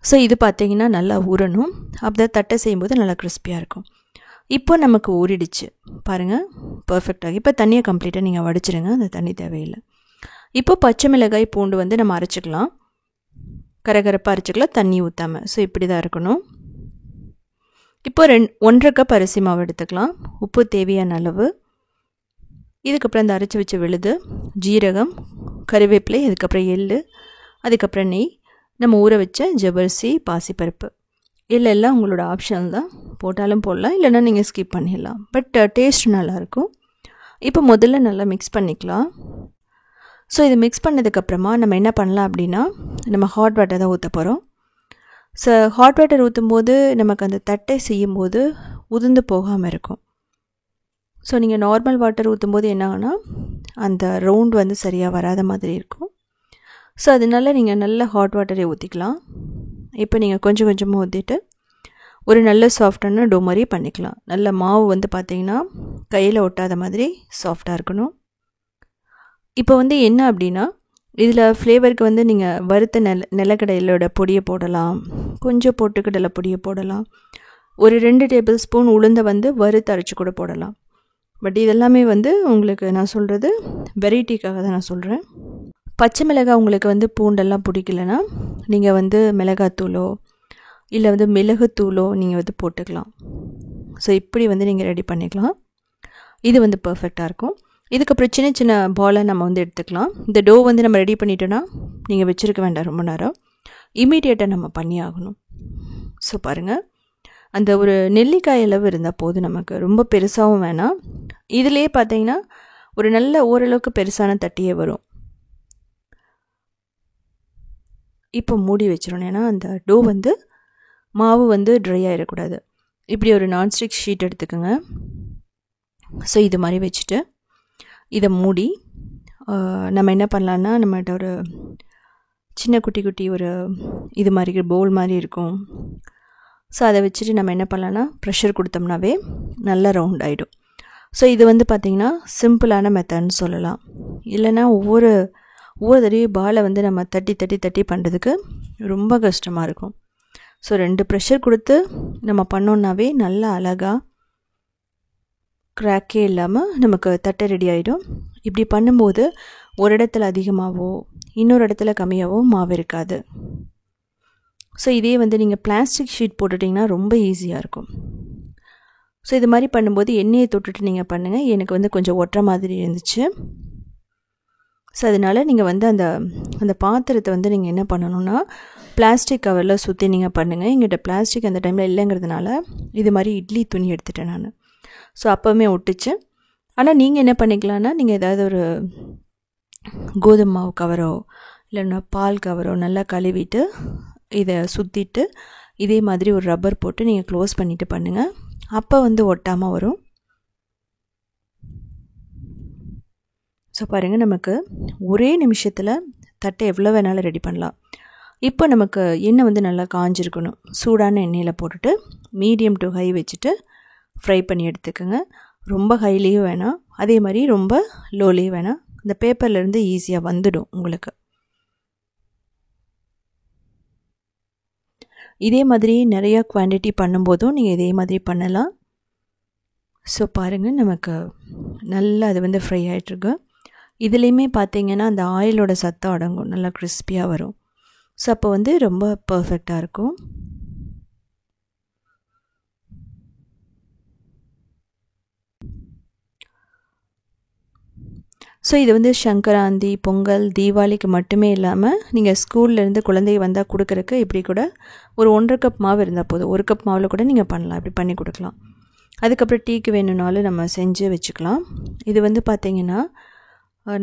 ஸோ இது பார்த்திங்கன்னா நல்லா ஊறணும். அப்போ தட்டை செய்யும்போது நல்லா கிறிஸ்பியாக இருக்கும். இப்போ நமக்கு ஊறிடுச்சு பாருங்கள், பர்ஃபெக்டாக. இப்போ தண்ணியை கம்ப்ளீட்டாக நீங்கள் வடிச்சிடுங்க, அந்த தண்ணி தேவையில்லை. இப்போ பச்சை மிளகாய், பூண்டு வந்து நம்ம அரைச்சிக்கலாம். கரகரப்பாக அரைச்சிக்கலாம், தண்ணி ஊற்றாமல். ஸோ இப்படி தான் இருக்கணும். இப்போ 1.5 கப் அரிசி மாவு எடுத்துக்கலாம். உப்பு தேவையான அளவு. இதுக்கப்புறம் இந்த அரைச்சி வச்ச விழுது, ஜீரகம், கறிவேப்பிலை, அதுக்கப்புறம் எள், அதுக்கப்புறம் நெய், நம்ம ஊற வச்ச ஜவ்வரிசி, பாசிப்பருப்பு. எல்லாம் உங்களோட ஆப்ஷனல் தான், போட்டாலும் போடலாம், இல்லைன்னா நீங்கள் ஸ்கிப் பண்ணிடலாம். பட் டேஸ்ட் நல்லாயிருக்கும். இப்போ முதல்ல நல்லா மிக்ஸ் பண்ணிக்கலாம். ஸோ இது மிக்ஸ் பண்ணதுக்கப்புறமா நம்ம என்ன பண்ணலாம் அப்படின்னா, நம்ம ஹாட் வாட்டர் தான் ஊற்ற போகிறோம். ஸோ ஹாட் வாட்டர் ஊற்றும் போது நமக்கு அந்த தட்டை செய்யும்போது உதிர்ந்து போகாமல் இருக்கும். ஸோ நீங்கள் நார்மல் வாட்டர் ஊற்றும் போது என்ன ஆகுனா அந்த ரவுண்ட் வந்து சரியாக வராத மாதிரி இருக்கும். ஸோ அதனால நீங்கள் நல்ல ஹாட் வாட்டரே ஊற்றிக்கலாம். இப்போ நீங்கள் கொஞ்சம் கொஞ்சமாக ஊற்றிட்டு ஒரு நல்ல சாஃப்டான டோ மாதிரி பண்ணிக்கலாம். நல்ல மாவு வந்து பார்த்திங்கன்னா கையில் ஒட்டாத மாதிரி சாஃப்டாக இருக்கணும். இப்போ வந்து என்ன அப்படின்னா, இதில் ஃப்ளேவருக்கு வந்து நீங்கள் வறுத்த நிலக்கடலையோட பொடியை போடலாம், கொஞ்சம் பொட்டுக்கடலை பொடியை போடலாம், ஒரு 2 டேபிள் ஸ்பூன் உளுந்தை வந்து வறுத்து அரைச்சி கூட போடலாம். பட் இதெல்லாமே வந்து உங்களுக்கு நான் சொல்கிறது வெரைட்டிக்காக தான் நான் சொல்கிறேன். பச்சை மிளகாய் உங்களுக்கு வந்து பூண்டெல்லாம் பிடிக்கலன்னா நீங்கள் வந்து மிளகாத்தூளோ இல்லை வந்து மிளகுத்தூளோ நீங்கள் வந்து போட்டுக்கலாம். ஸோ இப்படி வந்து நீங்கள் ரெடி பண்ணிக்கலாம். இது வந்து பர்ஃபெக்டாக இருக்கும். இதுக்கப்புறம் சின்ன சின்ன பாலை நம்ம வந்து எடுத்துக்கலாம். இந்த டோ வந்து நம்ம ரெடி பண்ணிட்டோன்னா நீங்கள் வச்சுருக்க வேண்டாம் ரொம்ப நேரம், இமீடியட்டாக நம்ம பண்ணி ஆகணும். ஸோ பாருங்கள், அந்த ஒரு நெல்லிக்காய் அளவு இருந்தால் போதும் நமக்கு, ரொம்ப பெருசாகவும் வேணாம். இதிலே பார்த்தீங்கன்னா ஒரு நல்ல ஓரளவுக்கு பெருசான தட்டியே வரும். இப்போ மூடி வச்சிடணும், ஏன்னா அந்த டோ வந்து மாவு வந்து ட்ரை ஆகிடக்கூடாது. இப்படி ஒரு நான்ஸ்டிக் ஷீட் எடுத்துக்கோங்க. ஸோ இது மாதிரி வச்சுட்டு இதை மூடி நம்ம என்ன பண்ணலான்னா, நம்மகிட்ட ஒரு சின்ன குட்டி குட்டி ஒரு இது மாதிரி பவுல் மாதிரி இருக்கும். ஸோ அதை வச்சுட்டு நம்ம என்ன பண்ணலான்னா ப்ரெஷர் கொடுத்தோம்னாவே நல்லா ரவுண்ட் ஆகிடும். ஸோ இது வந்து பார்த்திங்கன்னா சிம்பிளான மெத்தட்னு சொல்லலாம். இல்லைன்னா ஒவ்வொரு தடவையும் பாலை வந்து நம்ம தட்டி பண்ணுறதுக்கு ரொம்ப கஷ்டமாக இருக்கும். ஸோ 2 ப்ரெஷர் கொடுத்து நம்ம பண்ணோன்னாவே நல்லா அழகாக கிராக்கே இல்லாமல் நமக்கு தட்டை ரெடி ஆகிடும். இப்படி பண்ணும்போது ஒரு இடத்துல அதிகமாகவோ இன்னொரு இடத்துல கம்மியாகவோ மாவு இருக்காது. ஸோ இதே வந்து நீங்கள் பிளாஸ்டிக் ஷீட் போட்டுட்டிங்கன்னா ரொம்ப ஈஸியாக இருக்கும். ஸோ இது மாதிரி பண்ணும்போது எண்ணெயை தொட்டுட்டு நீங்கள் பண்ணுங்கள். எனக்கு வந்து கொஞ்சம் ஒட்டுற மாதிரி இருந்துச்சு. ஸோ அதனால் நீங்கள் வந்து அந்த பாத்திரத்தை வந்து நீங்கள் என்ன பண்ணணுன்னா பிளாஸ்டிக் கவரில் சுற்றி நீங்கள் பண்ணுங்கள். எங்கிட்ட பிளாஸ்டிக் அந்த டைமில் இல்லைங்கிறதுனால இது மாதிரி இட்லி துணி எடுத்துட்டேன் நான். ஸோ அப்போவுமே ஒட்டுச்சு. ஆனால் நீங்கள் என்ன பண்ணிக்கலான்னா, நீங்கள் ஏதாவது ஒரு கோதுமை மாவு கவரோ இல்லைன்னா பால் கவரோ நல்லா கழுவிட்டு இதை சுற்றிட்டு இதே மாதிரி ஒரு ரப்பர் போட்டு நீங்கள் க்ளோஸ் பண்ணிவிட்டு பண்ணுங்கள். அப்போ வந்து ஒட்டாமல் வரும். ஸோ பாருங்கள், நமக்கு ஒரே நிமிஷத்தில் தட்டை எவ்வளோ வேணாலும் ரெடி பண்ணலாம். இப்போ நமக்கு எண்ணெய் வந்து நல்லா காஞ்சிருக்கணும். சூடான எண்ணெயில் போட்டுட்டு மீடியம் டு ஹை வச்சுட்டு ஃப்ரை பண்ணி எடுத்துக்கோங்க. ரொம்ப ஹைலேயும் வேணாம், அதே மாதிரி ரொம்ப லோலேயும் வேணாம். இந்த பேப்பர்லேருந்து ஈஸியாக வந்துடும் உங்களுக்கு. இதே மாதிரி நிறையா குவான்டிட்டி பண்ணும்போதும் நீங்கள் இதே மாதிரி பண்ணலாம். ஸோ பாருங்கள், நமக்கு நல்லா அது வந்து ஃப்ரை ஆகிட்ருக்கு. இதுலேயுமே பார்த்திங்கன்னா அந்த ஆயிலோட சத்தம் அடங்கும், நல்லா கிறிஸ்பியாக வரும். ஸோ அப்போ வந்து ரொம்ப பர்ஃபெக்டாக இருக்கும். ஸோ இது வந்து சங்கராந்தி, பொங்கல், தீபாவளிக்கு மட்டுமே இல்லாமல் நீங்கள் ஸ்கூல்லேருந்து குழந்தை வந்தால் கொடுக்குறக்கு இப்படி கூட ஒரு 1.5 கப் மாவு இருந்தால் போதும். 1 கப் மாவில் கூட நீங்கள் பண்ணலாம், இப்படி பண்ணி கொடுக்கலாம். அதுக்கப்புறம் டீக்கு வேணும்னாலும் நம்ம செஞ்சு வச்சுக்கலாம். இது வந்து பார்த்திங்கன்னா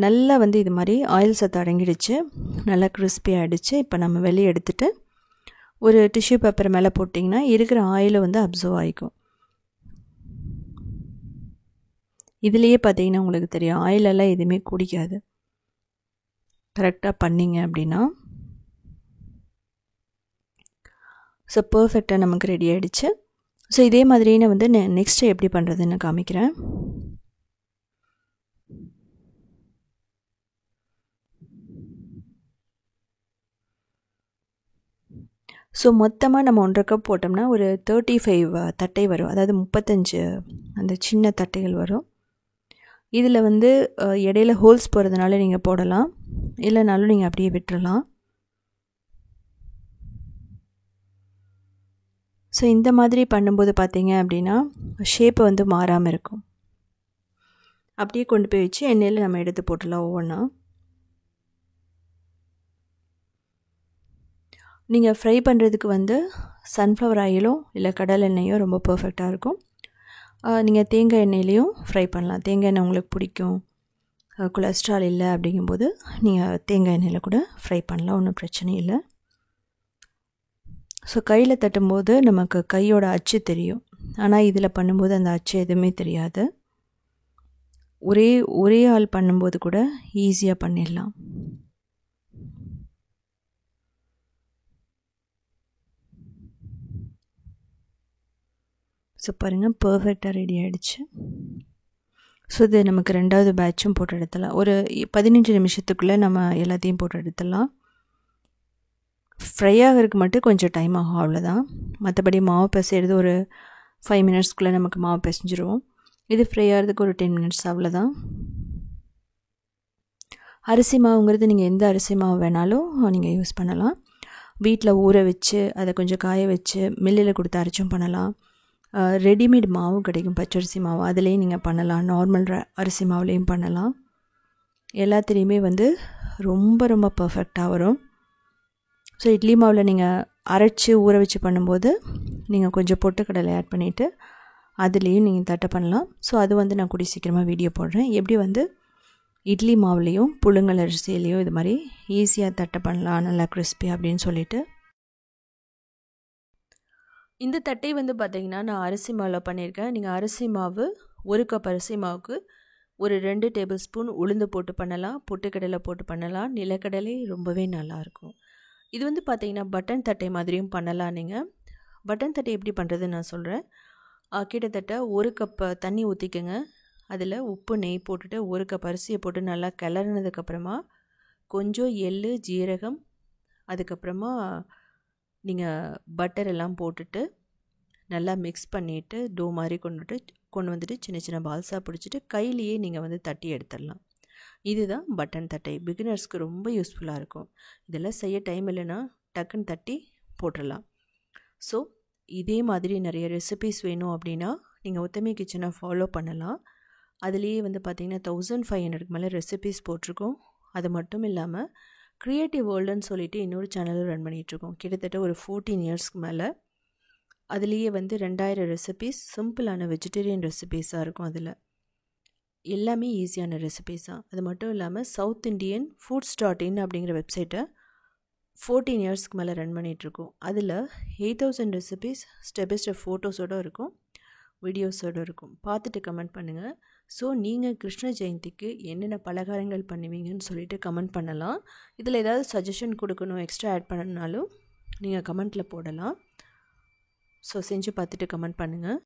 நல்லா வந்து இது மாதிரி ஆயில் சத்து அடங்கிடுச்சு, நல்லா கிறிஸ்பி ஆகிடுச்சு. இப்போ நம்ம வெளியே எடுத்துகிட்டு ஒரு டிஷ்யூ பேப்பர் மேலே போட்டிங்கன்னா இருக்கிற ஆயிலை வந்து அப்சர்வ் ஆகிக்கும். இதுலேயே பார்த்தீங்கன்னா உங்களுக்கு தெரியும் ஆயிலெல்லாம் எதுவுமே குடிக்காது. கரெக்டாக பண்ணிங்க அப்படின்னா ஸோ பர்ஃபெக்டாக நமக்கு ரெடி ஆகிடுச்சு. ஸோ இதே மாதிரியே நான் வந்து நெக்ஸ்ட்டு எப்படி பண்ணுறதுன்னு காமிக்கிறேன். ஸோ மொத்தமாக நம்ம 1.5 கப் போட்டோம்னா ஒரு 35 தட்டை வரும், அதாவது 35 அந்த சின்ன தட்டைகள் வரும். இதில் வந்து இடையில ஹோல்ஸ் போகிறதுனால நீங்கள் போடலாம், இல்லைனாலும் நீங்கள் அப்படியே விட்டுறலாம். ஸோ இந்த மாதிரி பண்ணும்போது பார்த்தீங்க அப்படின்னா ஷேப்பை வந்து மாறாமல் இருக்கும். அப்படியே கொண்டு போய் வச்சு எண்ணெயில் நம்ம எடுத்து போட்டுடலாம் ஒவ்வொன்றா. நீங்கள் ஃப்ரை பண்ணுறதுக்கு வந்து சன்ஃப்ளவர் ஆயிலோ இல்லை கடலை எண்ணெயோ ரொம்ப பர்ஃபெக்டாக இருக்கும். நீங்கள் தேங்காய் எண்ணெயிலையும் ஃப்ரை பண்ணலாம். தேங்காய் எண்ணெய் உங்களுக்கு பிடிக்கும், கொலஸ்ட்ரால் இல்லை அப்படிங்கும்போது நீங்கள் தேங்காய் எண்ணெயில் கூட ஃப்ரை பண்ணலாம், ஒன்றும் பிரச்சனை இல்லை. ஸோ கையில் தட்டும்போது நமக்கு கையோட அச்சு தெரியும், ஆனால் இதில் பண்ணும்போது அந்த அச்சு எதுவுமே தெரியாது. ஒரே ஆள் பண்ணும்போது கூட ஈஸியாக பண்ணிடலாம். ஸோ பாருங்கள் பர்ஃபெக்டாக ரெடி ஆகிடுச்சு. ஸோ இது நமக்கு 2வது பேட்சும் போட்டு எடுத்துடலாம். ஒரு 15 நிமிஷத்துக்குள்ளே நம்ம எல்லாத்தையும் போட்டு எடுத்துடலாம். ஃப்ரை ஆகிறதுக்கு மட்டும் கொஞ்சம் டைம் ஆகும், அவ்வளோதான். மற்றபடி மாவு பிசைகிறது ஒரு 5 மினிட்ஸ்க்குள்ளே நமக்கு மாவு பிசைஞ்சிருவோம். இது ஃப்ரை ஆகிறதுக்கு ஒரு 10 மினிட்ஸ், அவ்வளோதான். அரிசி மாவுங்கிறது நீங்கள் எந்த அரிசி மாவு வேணாலும் நீங்கள் யூஸ் பண்ணலாம். வீட்டில் ஊற வச்சு அதை கொஞ்சம் காய வச்சு மில்லில் கொடுத்து அரைச்சும் பண்ணலாம். ரெடிமேட் மாவு கிடைக்கும், பச்சரிசி மாவு, அதுலேயும் நீங்கள் பண்ணலாம். நார்மல் அரிசி மாவுலேயும் பண்ணலாம். எல்லாத்துலேயுமே வந்து ரொம்ப ரொம்ப பர்ஃபெக்டாக வரும். ஸோ இட்லி மாவில் நீங்கள் அரைச்சி ஊற வச்சு பண்ணும்போது நீங்கள் கொஞ்சம் பொட்டுக்கடலை ஆட் பண்ணிவிட்டு அதுலேயும் நீங்கள் தட்டை பண்ணலாம். ஸோ அது வந்து நான் கூடிய சீக்கிரமாக வீடியோ போடுறேன், எப்படி வந்து இட்லி மாவுலேயும் புழுங்கல் அரிசியிலையும் இது மாதிரி ஈஸியாக தட்டை பண்ணலாம் நல்லா கிறிஸ்பி அப்படின்னு சொல்லிட்டு. இந்த தட்டை வந்து பார்த்திங்கன்னா நான் அரிசி மாவில் பண்ணியிருக்கேன். நீங்கள் அரிசி மாவு 1 கப் அரிசி மாவுக்கு ஒரு 2 டேபிள் ஸ்பூன் உளுந்து போட்டு பண்ணலாம், பொட்டுக்கடலை போட்டு பண்ணலாம், நிலக்கடலை ரொம்பவே நல்லாயிருக்கும். இது வந்து பார்த்திங்கன்னா பட்டன் தட்டை மாதிரியும் பண்ணலாம். நீங்கள் பட்டன் தட்டை எப்படி பண்ணுறதுன்னு நான் சொல்கிறேன். கிட்டத்தட்ட 1 கப் தண்ணி ஊற்றிக்கங்க, அதில் உப்பு நெய் போட்டுட்டு 1 கப் அரிசியை போட்டு நல்லா கிளறினதுக்கப்புறமா கொஞ்சம் எள், ஜீரகம், அதுக்கப்புறமா நீங்கள் பட்டர் எல்லாம் போட்டுட்டு நல்லா மிக்ஸ் பண்ணிவிட்டு டோ மாதிரி கொண்டு வந்துட்டு சின்ன சின்ன பால்ஸாக பிடிச்சிட்டு கையிலேயே நீங்கள் வந்து தட்டி எடுத்துடலாம். இதுதான் பட்டன் தட்டை. பிகினர்ஸ்க்கு ரொம்ப யூஸ்ஃபுல்லாக இருக்கும். இதெல்லாம் செய்ய டைம் இல்லைன்னா டக்குன்னு தட்டி போட்டுடலாம். ஸோ இதே மாதிரி நிறைய ரெசிபீஸ் வேணும் அப்படின்னா நீங்கள் உத்தமி கிச்சனை ஃபாலோ பண்ணலாம். அதுலேயே வந்து பார்த்திங்கன்னா 1500க்கு மேலே ரெசிபீஸ் போட்டிருக்கோம். அது மட்டும் இல்லாமல் க்ரியேட்டிவ் வேர்ல்டுன்னு சொல்லிட்டு இன்னொரு சேனலும் ரன் பண்ணிகிட்ருக்கோம், கிட்டத்தட்ட ஒரு 14 இயர்ஸ்க்கு மேலே. அதுலேயே வந்து 2000 ரெசிபீஸ் சிம்பிளான வெஜிடேரியன் ரெசிபீஸாக இருக்கும். அதில் எல்லாமே ஈஸியான ரெசிபீஸ் தான். அது மட்டும் இல்லாமல் சவுத் இண்டியன் foods.in அப்படிங்கிற வெப்சைட்டை 14 இயர்ஸ்க்கு மேலே ரன் பண்ணிகிட்ருக்கோம். அதில் 8000 ரெசிபீஸ் ஸ்டெப் பை ஸ்டெப் ஃபோட்டோஸோடு இருக்கும், வீடியோஸோடு இருக்கும். பார்த்துட்டு கமெண்ட் பண்ணுங்கள். ஸோ நீங்கள் கிருஷ்ண ஜெயந்திக்கு என்னென்ன பலகாரங்கள் பண்ணுவீங்கன்னு சொல்லிட்டு கமெண்ட் பண்ணலாம். இதில் ஏதாவது சஜஷன் கொடுக்கணும், எக்ஸ்ட்ரா ஆட் பண்ணனாலும் நீங்கள் கமெண்ட்டில் போடலாம். ஸோ செஞ்சு பார்த்துட்டு கமெண்ட் பண்ணுங்கள்.